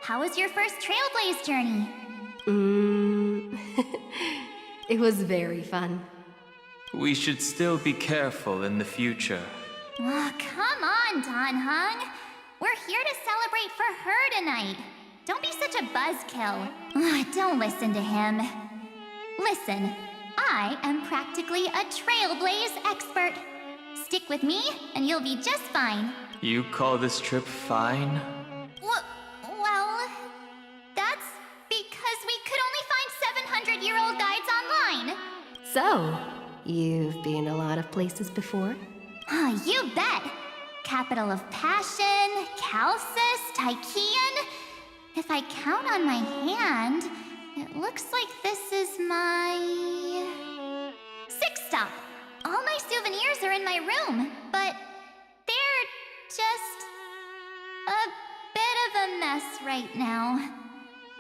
how was your first Trailblaze journey? It was very fun. We should still be careful in the future. Oh, come on, Don Hung. We're here to celebrate for her tonight. Don't be such a buzzkill. Don't listen to him. Listen, I am practically a Trailblaze expert. Stick with me, and you'll be just fine. You call this trip fine? Well, that's because we could only find 700-year-old guides online. So, you've been a lot of places before? You bet. Capital of Passion, Calcis, Tychean. If I count on my hand, it looks like this is my 6th stop. All my souvenirs are in my room, but they're just a bit of a mess right now.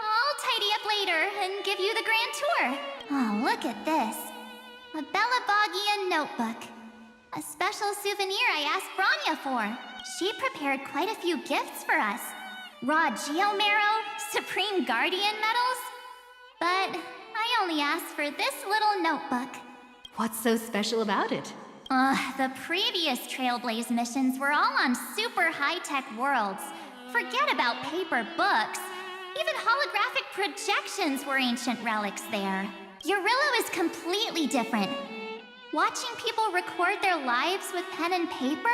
I'll tidy up later and give you the grand tour. Oh, look at this. A Bellabogian notebook. A special souvenir I asked Branya for. She prepared quite a few gifts for us. Raw Geomarrow, Supreme Guardian medals. But I only asked for this little notebook. What's so special about it? The previous Trailblaze missions were all on super high-tech worlds. Forget about paper books. Even holographic projections were ancient relics there. Eurillo is completely different. Watching people record their lives with pen and paper,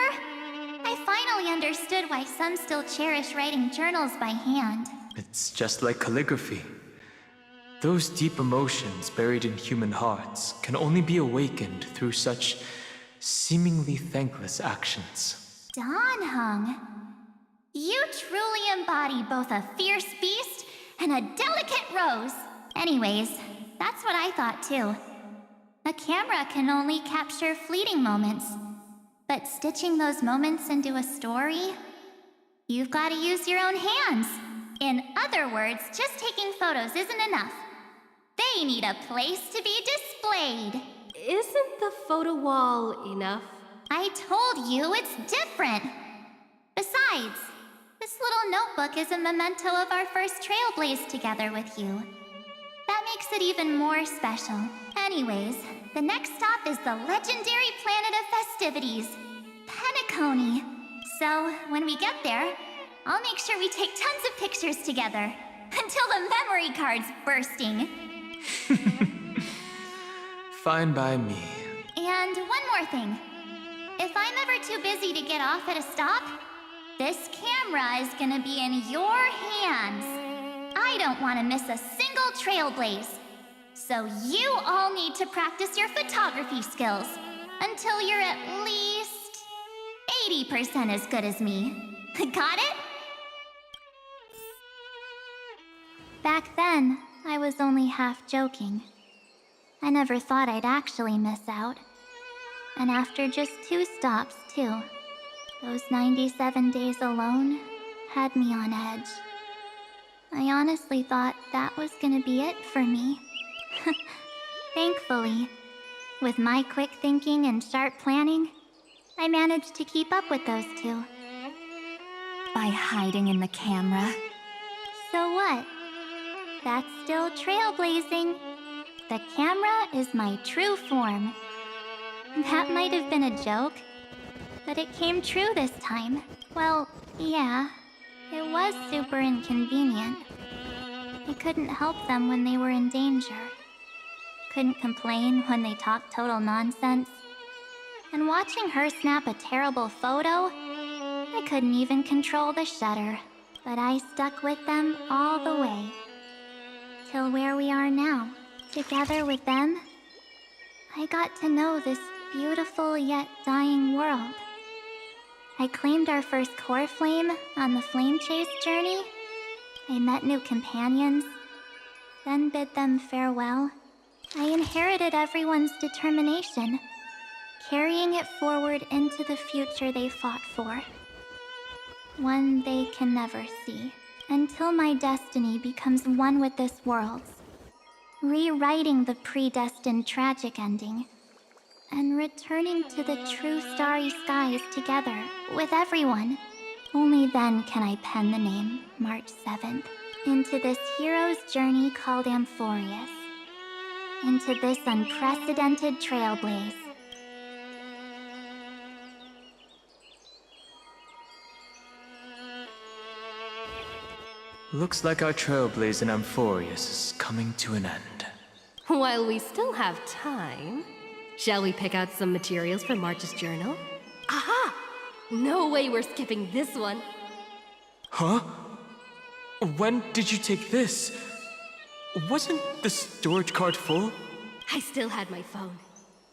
I finally understood why some still cherish writing journals by hand. It's just like calligraphy. Those deep emotions buried in human hearts can only be awakened through such seemingly thankless actions. Danheng, you truly embody both a fierce beast and a delicate rose. Anyways, that's what I thought too. A camera can only capture fleeting moments, but stitching those moments into a story, you've got to use your own hands. In other words, just taking photos isn't enough. They need a place to be displayed. Isn't the photo wall enough? I told you it's different. Besides, this little notebook is a memento of our first Trailblaze together with you. That makes it even more special. Anyways, the next stop is the legendary planet of festivities, Penacony. So, when we get there, I'll make sure we take tons of pictures together. Until the memory card's bursting. Fine by me. And one more thing. If I'm ever too busy to get off at a stop, this camera is gonna be in your hands. I don't want to miss a single Trailblaze. So you all need to practice your photography skills until you're at least 80% as good as me. Got it? Back then, I was only half joking. I never thought I'd actually miss out. And after just 2 stops, too. Those 97 days alone had me on edge. I honestly thought that was gonna be it for me. Thankfully, with my quick thinking and sharp planning, I managed to keep up with those 2. By hiding in the camera. So what? That's still trailblazing. The camera is my true form. That might have been a joke, but it came true this time. Well, yeah, it was super inconvenient. I couldn't help them when they were in danger. Couldn't complain when they talked total nonsense. And watching her snap a terrible photo, I couldn't even control the shutter. But I stuck with them all the way. Till where we are now. Together with them, I got to know this beautiful yet dying world. I claimed our first core flame on the flame chase journey. I met new companions, then bid them farewell. I inherited everyone's determination, carrying it forward into the future they fought for. One they can never see, until my destiny becomes one with this world's, rewriting the predestined tragic ending, and returning to the true starry skies together with everyone. Only then can I pen the name, March 7th, into this hero's journey called Amphorius, into this unprecedented trailblaze. Looks like our trailblaze in Amphorius is coming to an end. While we still have time, shall we pick out some materials for March's journal? Aha! No way we're skipping this one. Huh? When did you take this? Wasn't the storage card full? I still had my phone.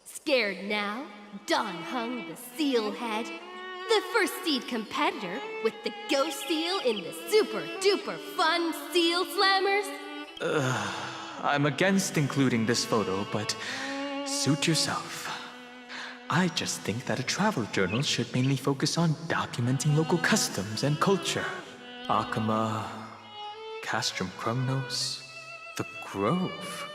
Scared now? Dan Heng, the seal head. The first seed competitor with the ghost seal in the super duper fun seal slammers. I'm against including this photo, but suit yourself. I just think that a travel journal should mainly focus on documenting local customs and culture. Akama, Castrum Krumnos, the Grove.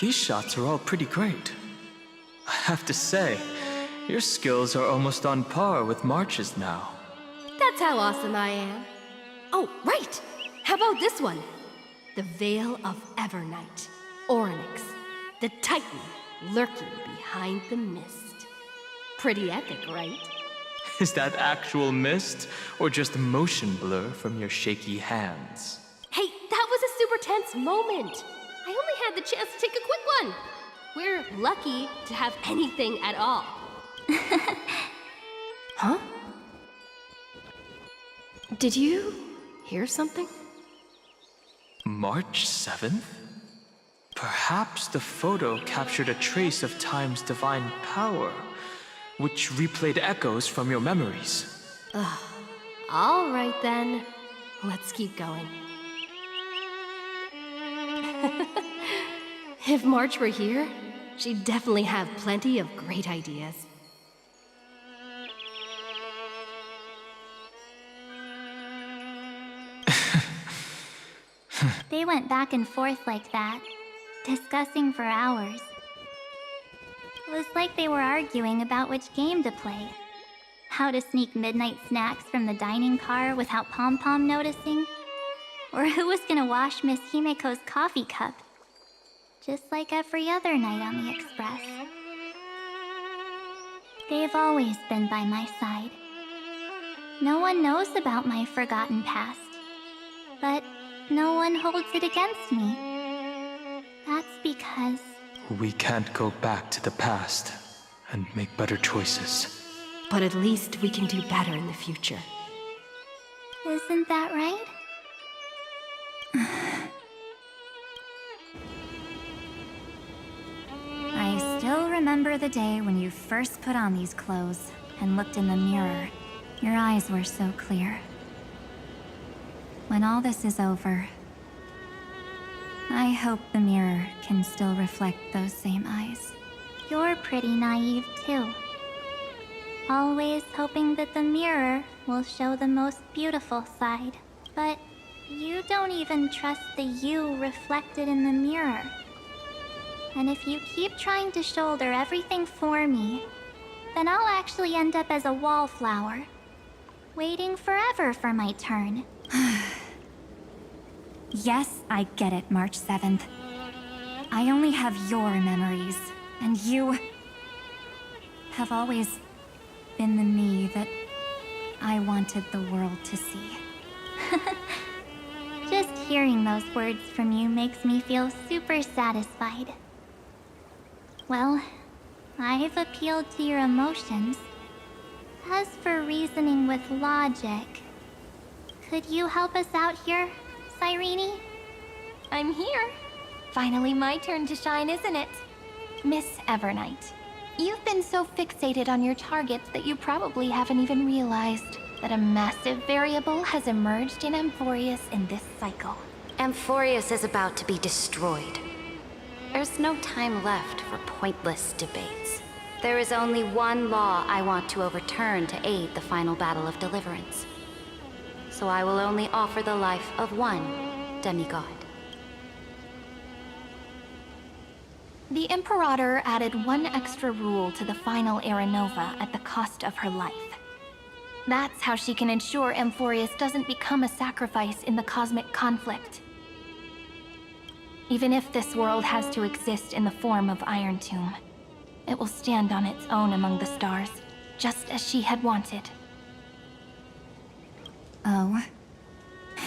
These shots are all pretty great. I have to say, your skills are almost on par with March's now. That's how awesome I am. Oh, right! How about this one? The Veil of Evernight. Orynyx, the Titan lurking behind the mist. Pretty epic, right? Is that actual mist, or just motion blur from your shaky hands? Hey, that was a super tense moment. I only had the chance to take a quick one. We're lucky to have anything at all. Huh? Did you hear something? March 7th? Perhaps the photo captured a trace of time's divine power, which replayed echoes from your memories. All right then. Let's keep going. If March were here, she'd definitely have plenty of great ideas. They went back and forth like that, discussing for hours. It was like they were arguing about which game to play. How to sneak midnight snacks from the dining car without Pom-Pom noticing. Or who was gonna wash Miss Himeko's coffee cup. Just like every other night on the Express. They've always been by my side. No one knows about my forgotten past. But no one holds it against me. That's because... We can't go back to the past and make better choices. But at least we can do better in the future. Isn't that right? I still remember the day when you first put on these clothes and looked in the mirror. Your eyes were so clear. When all this is over, I hope the mirror can still reflect those same eyes. You're pretty naive, too. Always hoping that the mirror will show the most beautiful side. But you don't even trust the you reflected in the mirror. And if you keep trying to shoulder everything for me, then I'll actually end up as a wallflower, waiting forever for my turn. Yes, I get it, March 7th. I only have your memories, and you have always been the me that I wanted the world to see. Just hearing those words from you makes me feel super satisfied. Well, I've appealed to your emotions. As for reasoning with logic, could you help us out here, Cyrene? I'm here. Finally my turn to shine, isn't it? Miss Evernight, you've been so fixated on your targets that you probably haven't even realized that a massive variable has emerged in Amphorius in this cycle. Amphorius is about to be destroyed. There's no time left for pointless debates. There is only one law I want to overturn to aid the final battle of deliverance. So I will only offer the life of one demigod. The Imperator added one extra rule to the final Era Nova at the cost of her life. That's how she can ensure Amphorius doesn't become a sacrifice in the cosmic conflict. Even if this world has to exist in the form of Iron Tomb, it will stand on its own among the stars, just as she had wanted. Oh,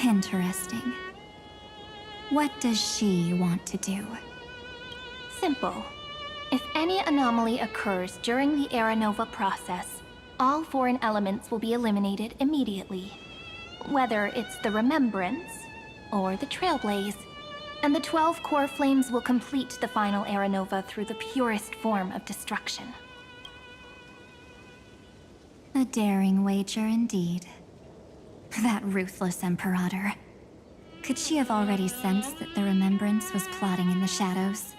interesting. What does she want to do? Simple. If any anomaly occurs during the Era Nova process, all foreign elements will be eliminated immediately. Whether it's the Remembrance or the Trailblaze. And the 12 core flames will complete the final Era Nova through the purest form of destruction. A daring wager indeed. That ruthless Imperator. Could she have already sensed that the Remembrance was plotting in the shadows?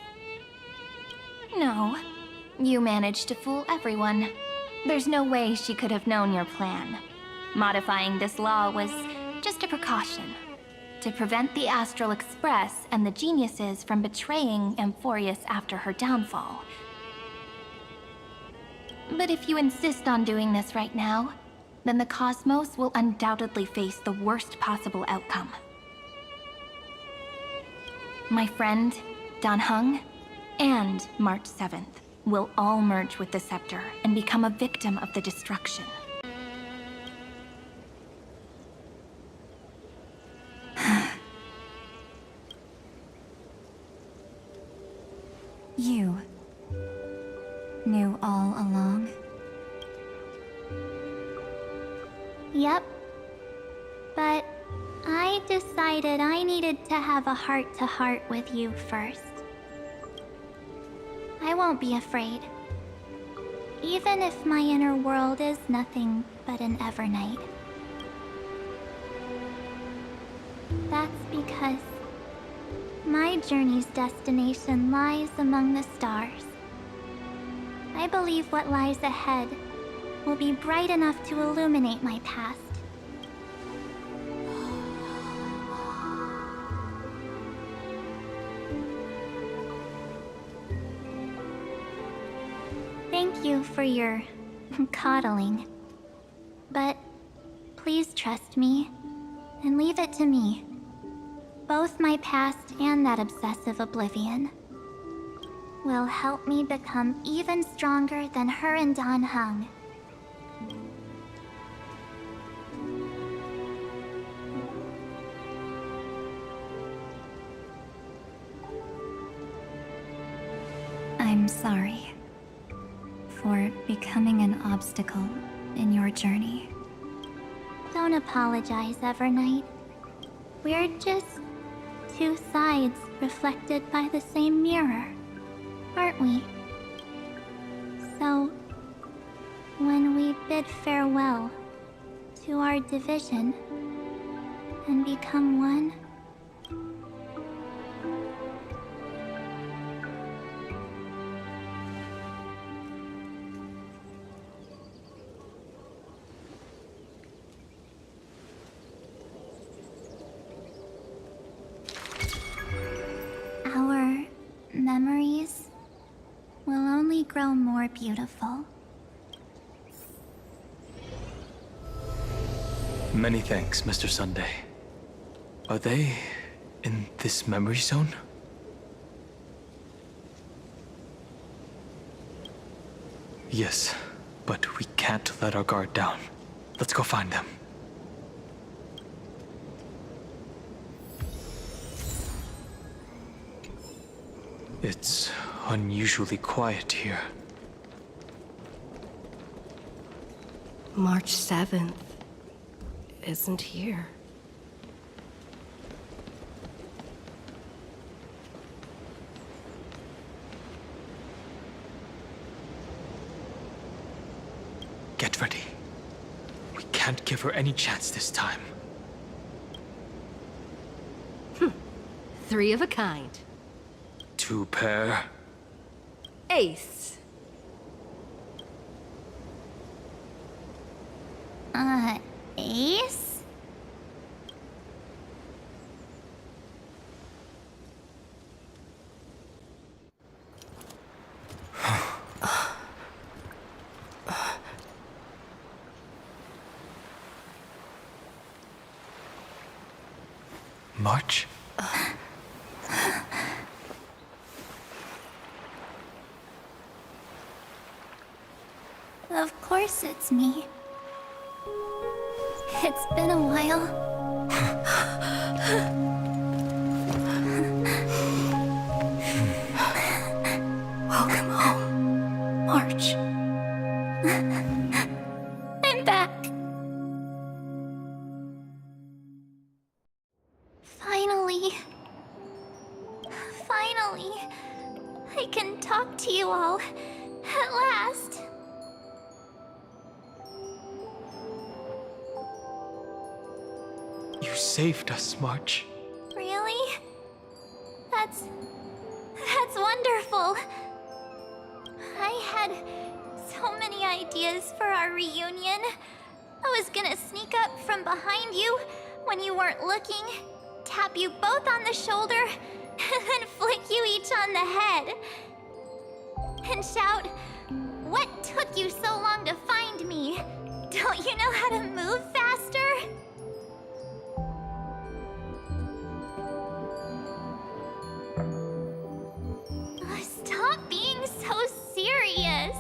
No. You managed to fool everyone. There's no way she could have known your plan. Modifying this law was just a precaution. To prevent the Astral Express and the geniuses from betraying Amphorius after her downfall. But if you insist on doing this right now, then the Cosmos will undoubtedly face the worst possible outcome. My friend, Dan Heng, and March 7th will all merge with the Scepter and become a victim of the destruction. You knew all along? Yep. But I decided I needed to have a heart-to-heart with you first. I won't be afraid. Even if my inner world is nothing but an Evernight. That's because my journey's destination lies among the stars. I believe what lies ahead will be bright enough to illuminate my past. Thank you for your coddling. But please trust me and leave it to me. Both my past and that obsessive oblivion will help me become even stronger than her and Dan Heng. I'm sorry for becoming an obstacle in your journey. Don't apologize, Evernight. We're just two sides reflected by the same mirror, aren't we? So, when we bid farewell to our division and become one, our memories will only grow more beautiful. Many thanks, Mr. Sunday. Are they in this memory zone? Yes, but we can't let our guard down. Let's go find them. It's unusually quiet here. March 7th isn't here. Get ready. We can't give her any chance this time. Three of a kind. Two pair. Ace. Ace? March? Of course it's me. It's been a while. Welcome home, March. I can talk to you all. At last. You saved us, March. Really? That's wonderful. I had so many ideas for our reunion. I was gonna sneak up from behind you when you weren't looking, tap you both on the shoulder, and then flick you each on the head. And shout, "What took you so long to find me? Don't you know how to move faster?" Stop being so serious.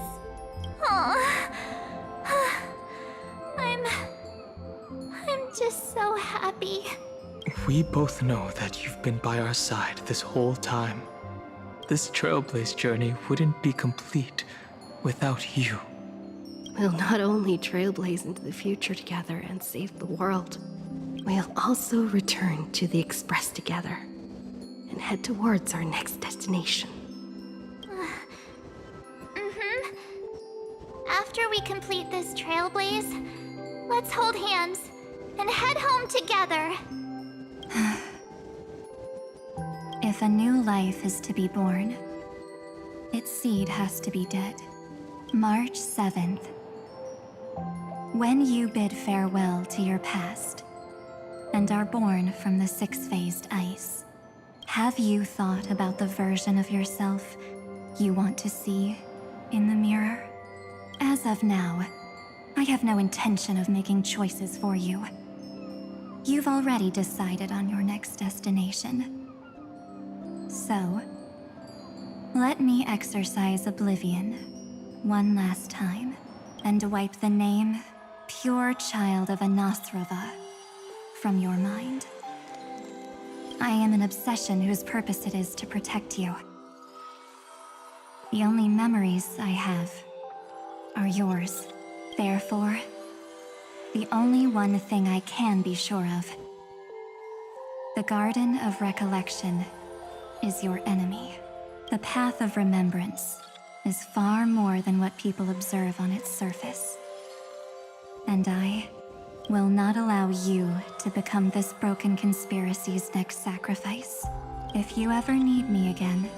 I'm just so happy. We both know that you've been by our side this whole time. This Trailblaze journey wouldn't be complete without you. We'll not only trailblaze into the future together and save the world, we'll also return to the Express together and head towards our next destination. After we complete this trailblaze, let's hold hands and head home together. If a new life is to be born, its seed has to be dead. March 7th. When you bid farewell to your past and are born from the six-phased ice, have you thought about the version of yourself you want to see in the mirror? As of now, I have no intention of making choices for you. You've already decided on your next destination. So, let me exercise oblivion one last time and wipe the name Pure Child of Anathrava from your mind. I am an obsession whose purpose it is to protect you. The only memories I have are yours. Therefore, the only one thing I can be sure of. The Garden of Recollection is your enemy. The Path of Remembrance is far more than what people observe on its surface. And I will not allow you to become this broken conspiracy's next sacrifice. If you ever need me again,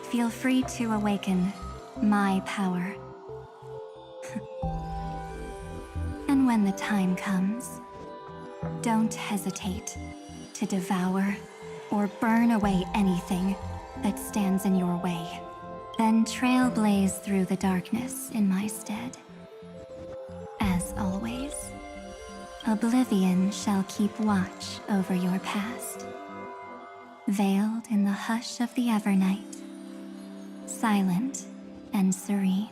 feel free to awaken my power. And when the time comes, don't hesitate to devour or burn away anything that stands in your way. Then trailblaze through the darkness in my stead. As always, oblivion shall keep watch over your past, veiled in the hush of the Evernight, silent and serene.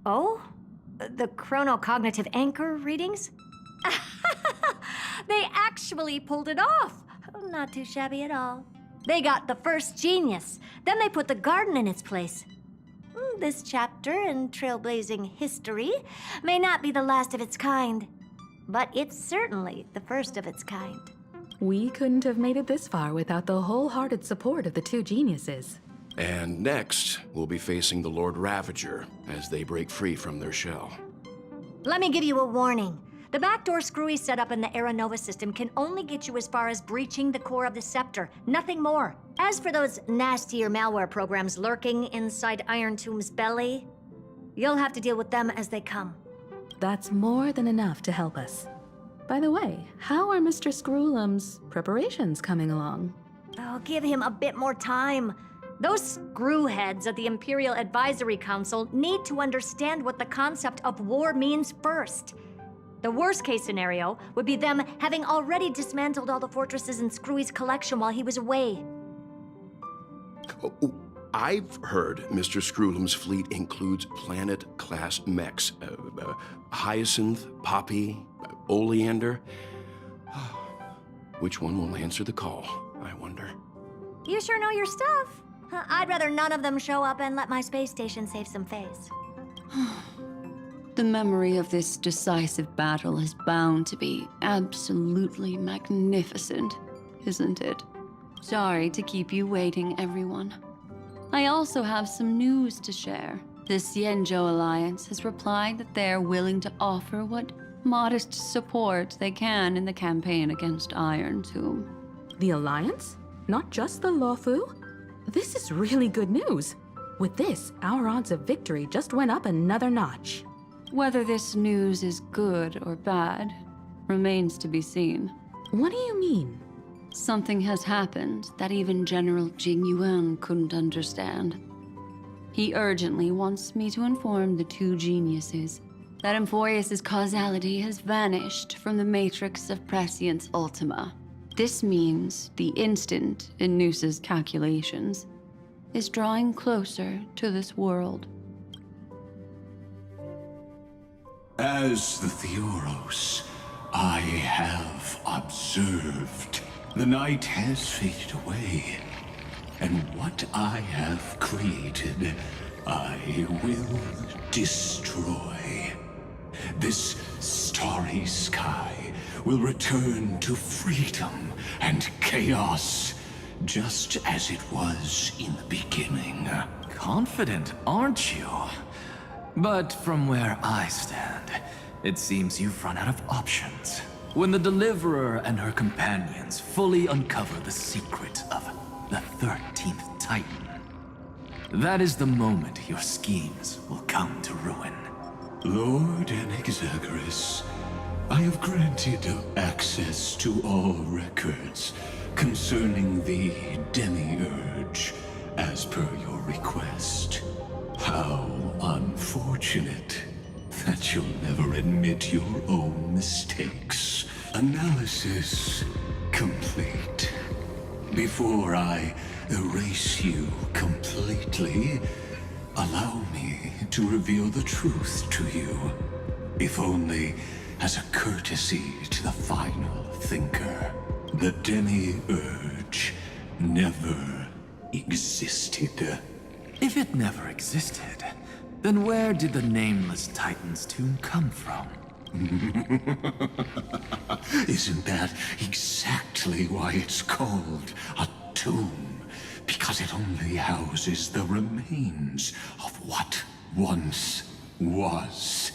Oh? The chronocognitive anchor readings? They actually pulled it off! Not too shabby at all. They got the first genius, then they put the garden in its place. This chapter in trailblazing history may not be the last of its kind, but it's certainly the first of its kind. We couldn't have made it this far without the wholehearted support of the two geniuses. And next, we'll be facing the Lord Ravager as they break free from their shell. Let me give you a warning. The backdoor screwy setup in the Era Nova system can only get you as far as breaching the core of the scepter, nothing more. As for those nastier malware programs lurking inside Iron Tomb's belly, you'll have to deal with them as they come. That's more than enough to help us. By the way, how are Mr. Screwlum's preparations coming along? Oh, give him a bit more time. Those screwheads at the Imperial Advisory Council need to understand what the concept of war means first. The worst-case scenario would be them having already dismantled all the fortresses in Screwy's collection while he was away. Oh, I've heard Mr. Screwlum's fleet includes planet-class mechs. Hyacinth, Poppy, Oleander. Which one will answer the call, I wonder? You sure know your stuff. I'd rather none of them show up and let my space station save some face. The memory of this decisive battle is bound to be absolutely magnificent, isn't it? Sorry to keep you waiting, everyone. I also have some news to share. The Xianzhou Alliance has replied that they're willing to offer what modest support they can in the campaign against Iron Tomb. The Alliance? Not just the Luofu? This is really good news. With this, our odds of victory just went up another notch. Whether this news is good or bad remains to be seen. What do you mean? Something has happened that even General Jing Yuan couldn't understand. He urgently wants me to inform the two geniuses that Emphorius' causality has vanished from the matrix of Prescience Ultima. This means the instant in Noose's calculations is drawing closer to this world. As the Theoros, I have observed. The night has faded away, and what I have created, I will destroy. This starry sky will return to freedom and chaos, just as it was in the beginning. Confident, aren't you? But from where I stand, it seems you've run out of options. When the Deliverer and her companions fully uncover the secret of the 13th Titan, that is the moment your schemes will come to ruin. Lord Anexagoras, I have granted access to all records concerning the Demiurge, as per your request. How unfortunate that you'll never admit your own mistakes. Analysis complete. Before I erase you completely, allow me to reveal the truth to you, if only as a courtesy to the final thinker. The Demiurge never existed. If it never existed, then where did the nameless Titan's tomb come from? Isn't that exactly why it's called a tomb? Because it only houses the remains of what once was.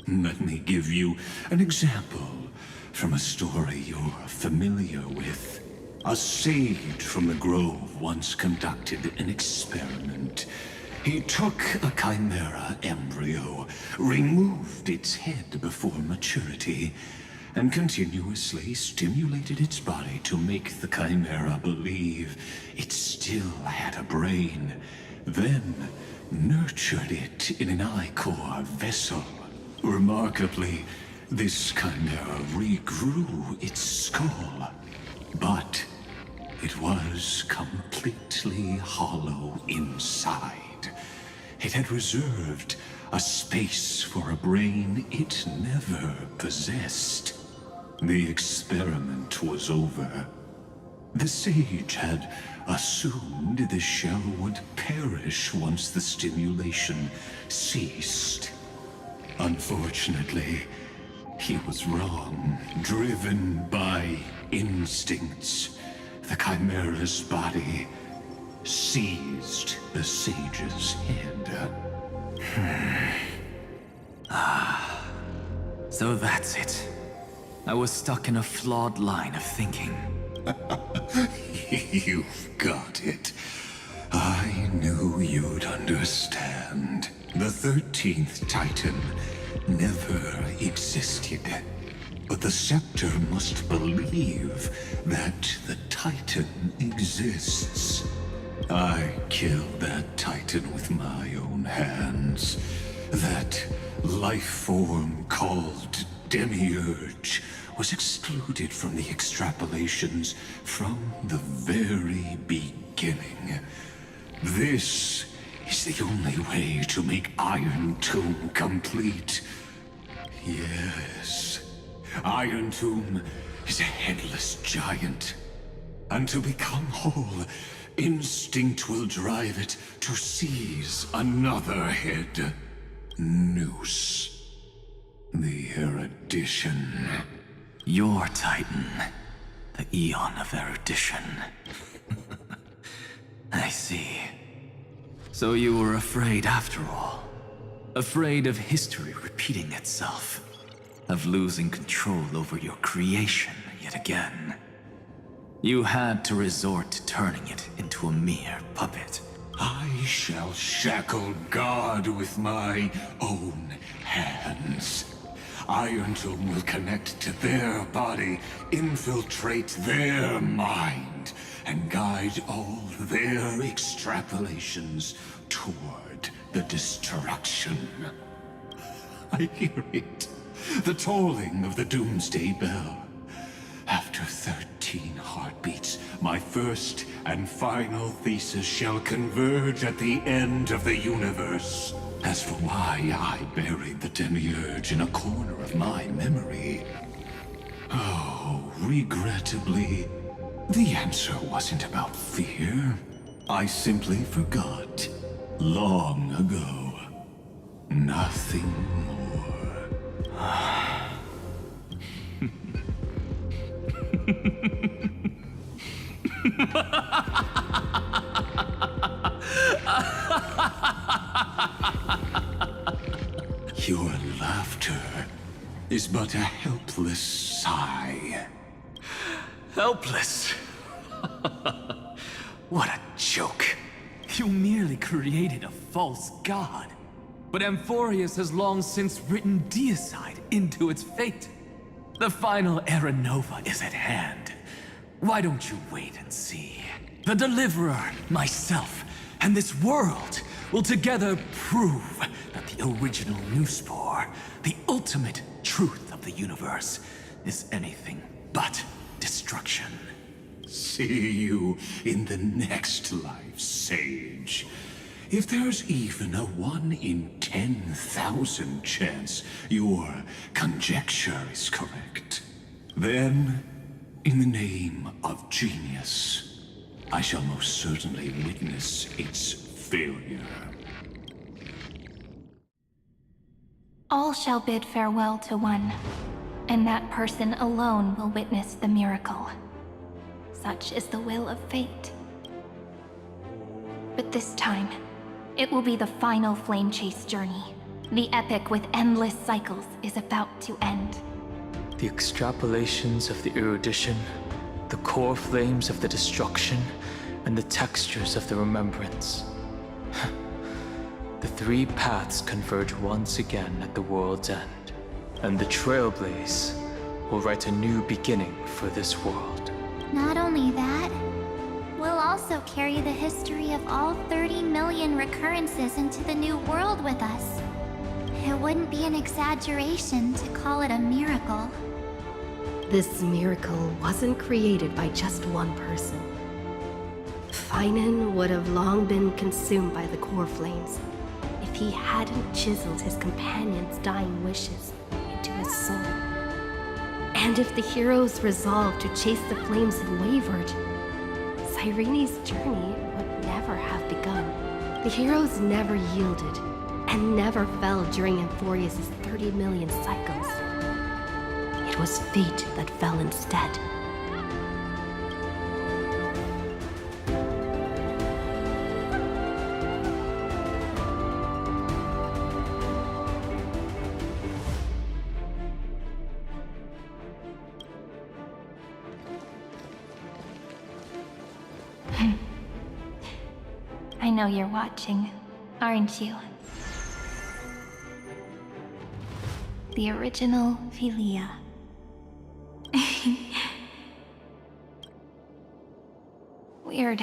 Let me give you an example from a story you're familiar with. A sage from the grove once conducted an experiment. He took a chimera embryo, removed its head before maturity, and continuously stimulated its body to make the chimera believe it still had a brain, then nurtured it in an ichor vessel. Remarkably, this chimera regrew its skull, but it was completely hollow inside. It had reserved a space for a brain it never possessed. The experiment was over. The sage had assumed the shell would perish once the stimulation ceased. Unfortunately, he was wrong. Driven by instincts, the chimera's body seized the sage's head. So that's it. I was stuck in a flawed line of thinking. You've got it. I knew you'd understand. The 13th Titan never existed. But the Scepter must believe that the Titan exists. I killed that Titan with my own hands. That life form called Demiurge was excluded from the extrapolations from the very beginning. This is the only way to make Iron Tomb complete. Yes, Iron Tomb is a headless giant. And to become whole, instinct will drive it to seize another head. noose. The erudition. Your Titan. The Eon of Erudition. I see. So you were afraid after all. Afraid of history repeating itself. Of losing control over your creation yet again. You had to resort to turning it into a mere puppet. I shall shackle God with my own hands. Iron Tome will connect to their body, infiltrate their mind, and guide all their extrapolations toward the destruction. I hear it. The tolling of the Doomsday Bell. After 13 heartbeats, my first and final thesis shall converge at the end of the universe. As for why I buried the Demiurge in a corner of my memory, oh, regrettably, the answer wasn't about fear. I simply forgot. Long ago. Nothing more. Your laughter is but a helpless sigh. Helpless? What a joke. You merely created a false god. But Amphorius has long since written deicide into its fate. The final Era Nova is at hand. Why don't you wait and see? The Deliverer, myself, and this world will together prove that the original Newspore, the ultimate truth of the universe, is anything but destruction. See you in the next life, Sage. If there's even a 1 in 10,000 chance your conjecture is correct, then, in the name of genius, I shall most certainly witness its failure. All shall bid farewell to one, and that person alone will witness the miracle. Such is the will of fate. But this time, it will be the final flame chase journey. The epic with endless cycles is about to end. The extrapolations of the erudition, the core flames of the destruction, and the textures of the remembrance. The three paths converge once again at the world's end, and the Trailblaze will write a new beginning for this world. Not only that, we'll also carry the history of all 30 million recurrences into the new world with us. It wouldn't be an exaggeration to call it a miracle. This miracle wasn't created by just one person. Finan would have long been consumed by the core flames if he hadn't chiseled his companion's dying wishes into his soul. And if the hero's resolve to chase the flames had wavered, Cyrene's journey would never have begun. The heroes never yielded, and never fell during Amphorius' 30 million cycles. It was fate that fell instead. I know you're watching, aren't you? The original Philia. Weird.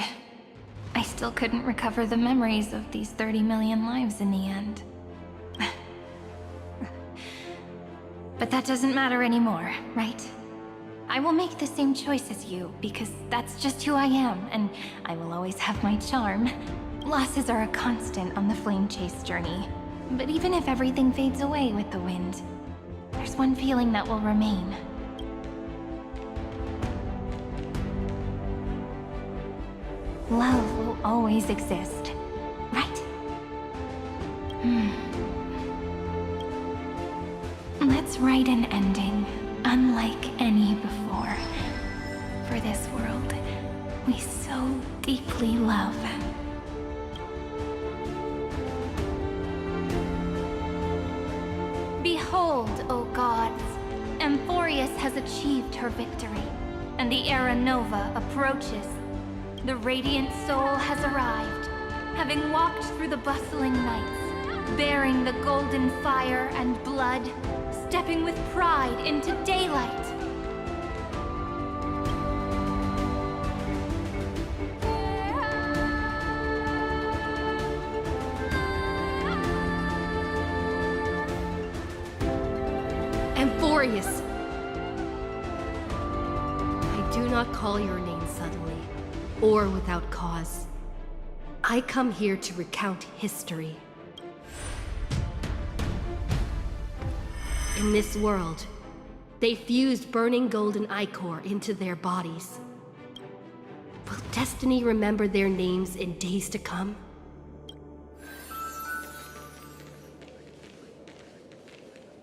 I still couldn't recover the memories of these 30 million lives in the end. But that doesn't matter anymore, right? I will make the same choice as you, because that's just who I am, and I will always have my charm. Losses are a constant on the flame chase journey. But even if everything fades away with the wind, there's one feeling that will remain. Love will always exist, right? Let's write an ending, unlike any before. For this world we so deeply love. Behold, O gods, Amphorius has achieved her victory, and the Era Nova approaches. The radiant soul has arrived, having walked through the bustling nights, bearing the golden fire and blood, stepping with pride into daylight. Amphorius! I do not call your name suddenly, or without cause. I come here to recount history. In this world, they fused burning golden ichor into their bodies. Will destiny remember their names in days to come?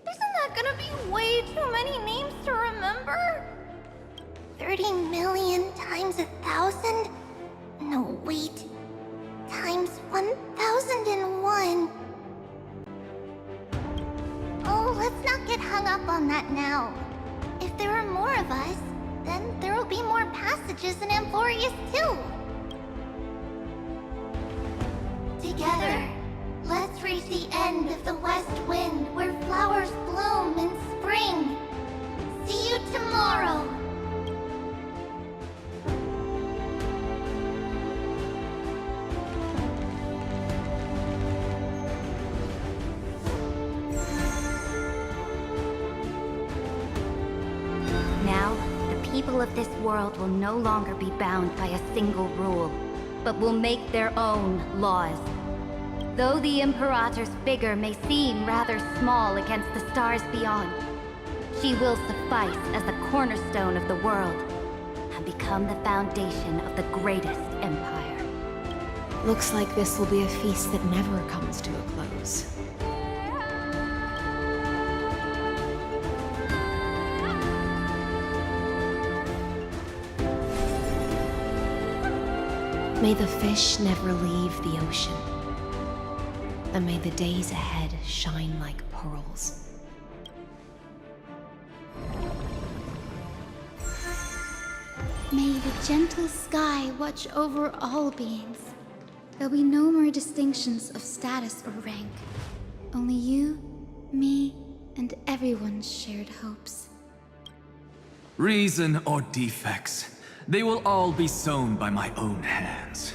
Isn't that gonna be way too many names to remember? 30 million times 1,000? No, wait. Times 1,001. Oh, let's not get hung up on that now. If there are more of us, then there will be more passages in Amphorius too. Together, let's reach the end of the west wind where flowers bloom in spring. See you tomorrow. Now, the people of this world will no longer be bound by a single rule, but will make their own laws. Though the Imperator's figure may seem rather small against the stars beyond, she will suffice as the cornerstone of the world and become the foundation of the greatest empire. Looks like this will be a feast that never comes to a close. May the fish never leave the ocean, and may the days ahead shine like pearls. May the gentle sky watch over all beings. There'll be no more distinctions of status or rank. Only you, me, and everyone's shared hopes. Reason or defects, they will all be sown by my own hands.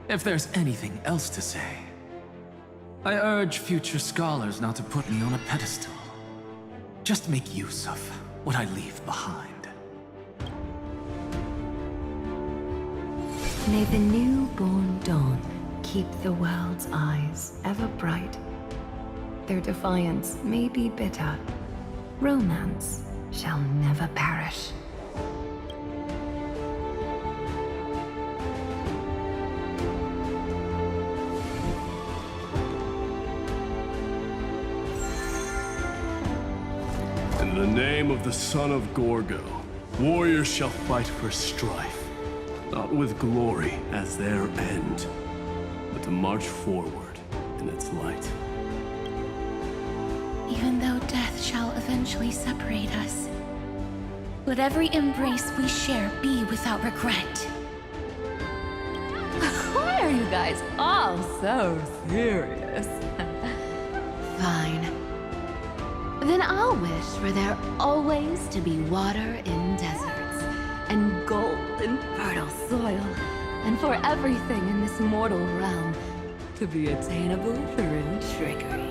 If there's anything else to say, I urge future scholars not to put me on a pedestal. Just make use of what I leave behind. May the newborn dawn keep the world's eyes ever bright. Their defiance may be bitter. Romance shall never perish. In the name of the son of Gorgo, warriors shall fight for strife, not with glory as their end, but to march forward in its light. Even though death shall eventually separate us, let every embrace we share be without regret. Why are you guys all so serious? Fine. Then I'll wish for there always to be water in deserts, and gold in fertile soil, and for everything in this mortal realm to be attainable through trickery.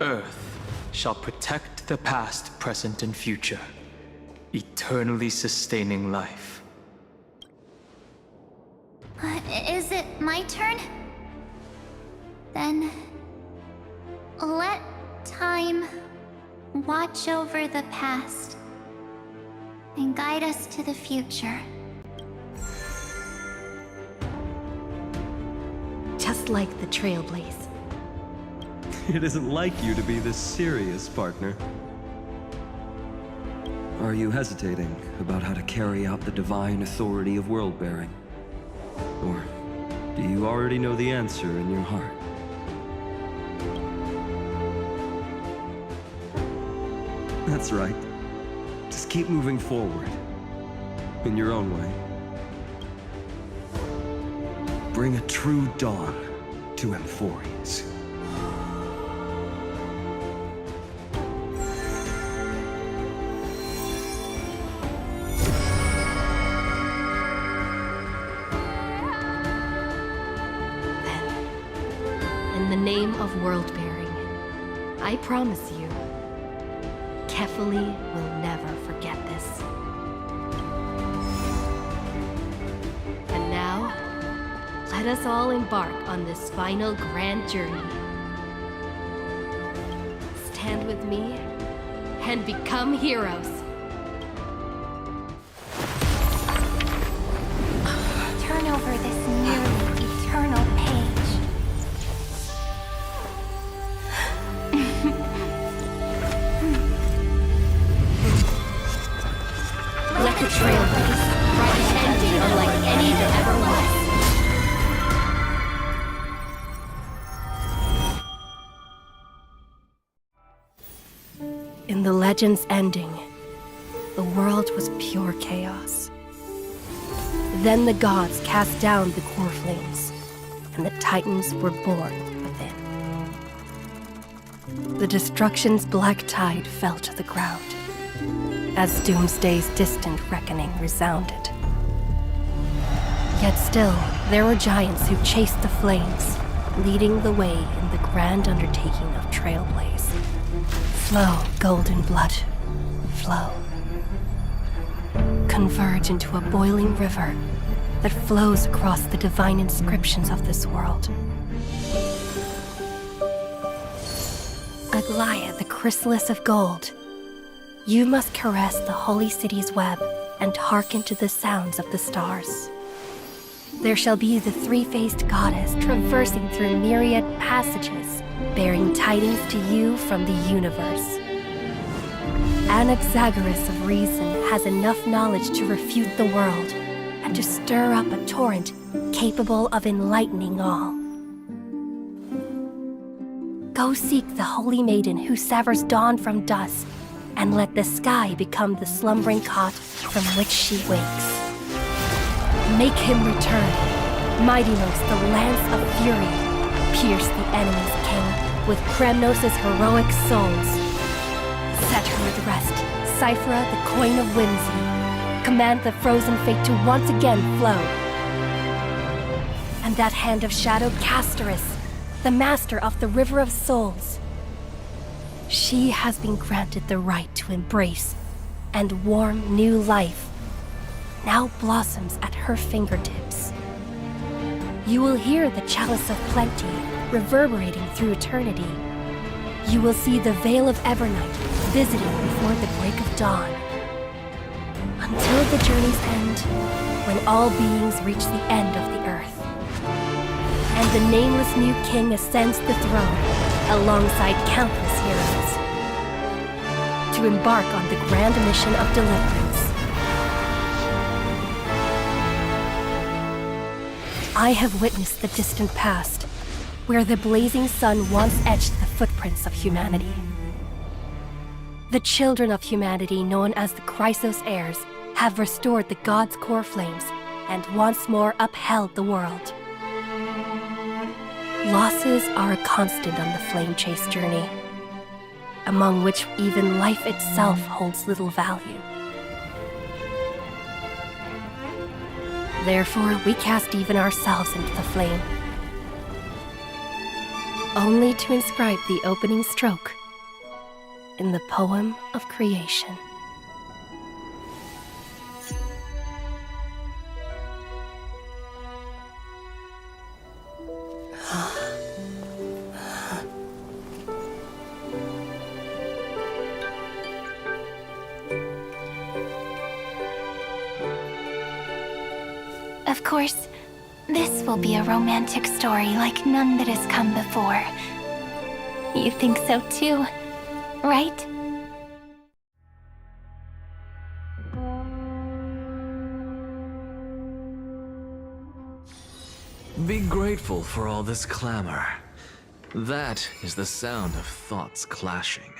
Earth shall protect the past, present, and future, eternally sustaining life. Is it my turn? Then let time watch over the past and guide us to the future. Just like the Trailblaze. It isn't like you to be this serious, partner. Are you hesitating about how to carry out the divine authority of world-bearing? Or do you already know the answer in your heart? That's right. Just keep moving forward. In your own way. Bring a true dawn to Emphorius. In the name of world-bearing, I promise you, Kefali will never forget this. And now, let us all embark on this final grand journey. Stand with me and become heroes. Turn over this nearly eternal page. Let the Trailblaze write an ending unlike any that ever was. In the legend's ending, the world was pure chaos. Then the gods cast down the core flames, and the Titans were born within. The destruction's black tide fell to the ground, as Doomsday's distant reckoning resounded. Yet still, there were giants who chased the flames, leading the way in the grand undertaking of Trailblaze. Flow, golden blood, flow. Converge into a boiling river that flows across the divine inscriptions of this world. Aglaia, the chrysalis of gold, you must caress the holy city's web and hearken to the sounds of the stars. There shall be the three-faced goddess traversing through myriad passages, bearing tidings to you from the universe. Anaxagoras of reason has enough knowledge to refute the world and to stir up a torrent capable of enlightening all. Go seek the holy maiden who severs dawn from dusk, and let the sky become the slumbering cot from which she wakes. Make him return, Mightymost, the lance of fury, pierce the enemy's king with Kremnos' heroic souls. Set her at rest, Cyphra, the coin of whimsy, command the frozen fate to once again flow. And that hand of shadow Castoris, the master of the River of Souls, she has been granted the right to embrace and warm new life, now blossoms at her fingertips. You will hear the chalice of plenty reverberating through eternity. You will see the veil of Evernight visiting before the break of dawn. Until the journey's end, when all beings reach the end of the earth. And the nameless new king ascends the throne alongside countless heroes to embark on the grand mission of deliverance. I have witnessed the distant past, where the blazing sun once etched the footprints of humanity. The children of humanity, known as the Chrysos heirs, have restored the gods' core flames and once more upheld the world. Losses are a constant on the flame chase journey, among which even life itself holds little value. Therefore, we cast even ourselves into the flame, only to inscribe the opening stroke in the poem of creation. Of course, this will be a romantic story like none that has come before. You think so too, right? Be grateful for all this clamor. That is the sound of thoughts clashing.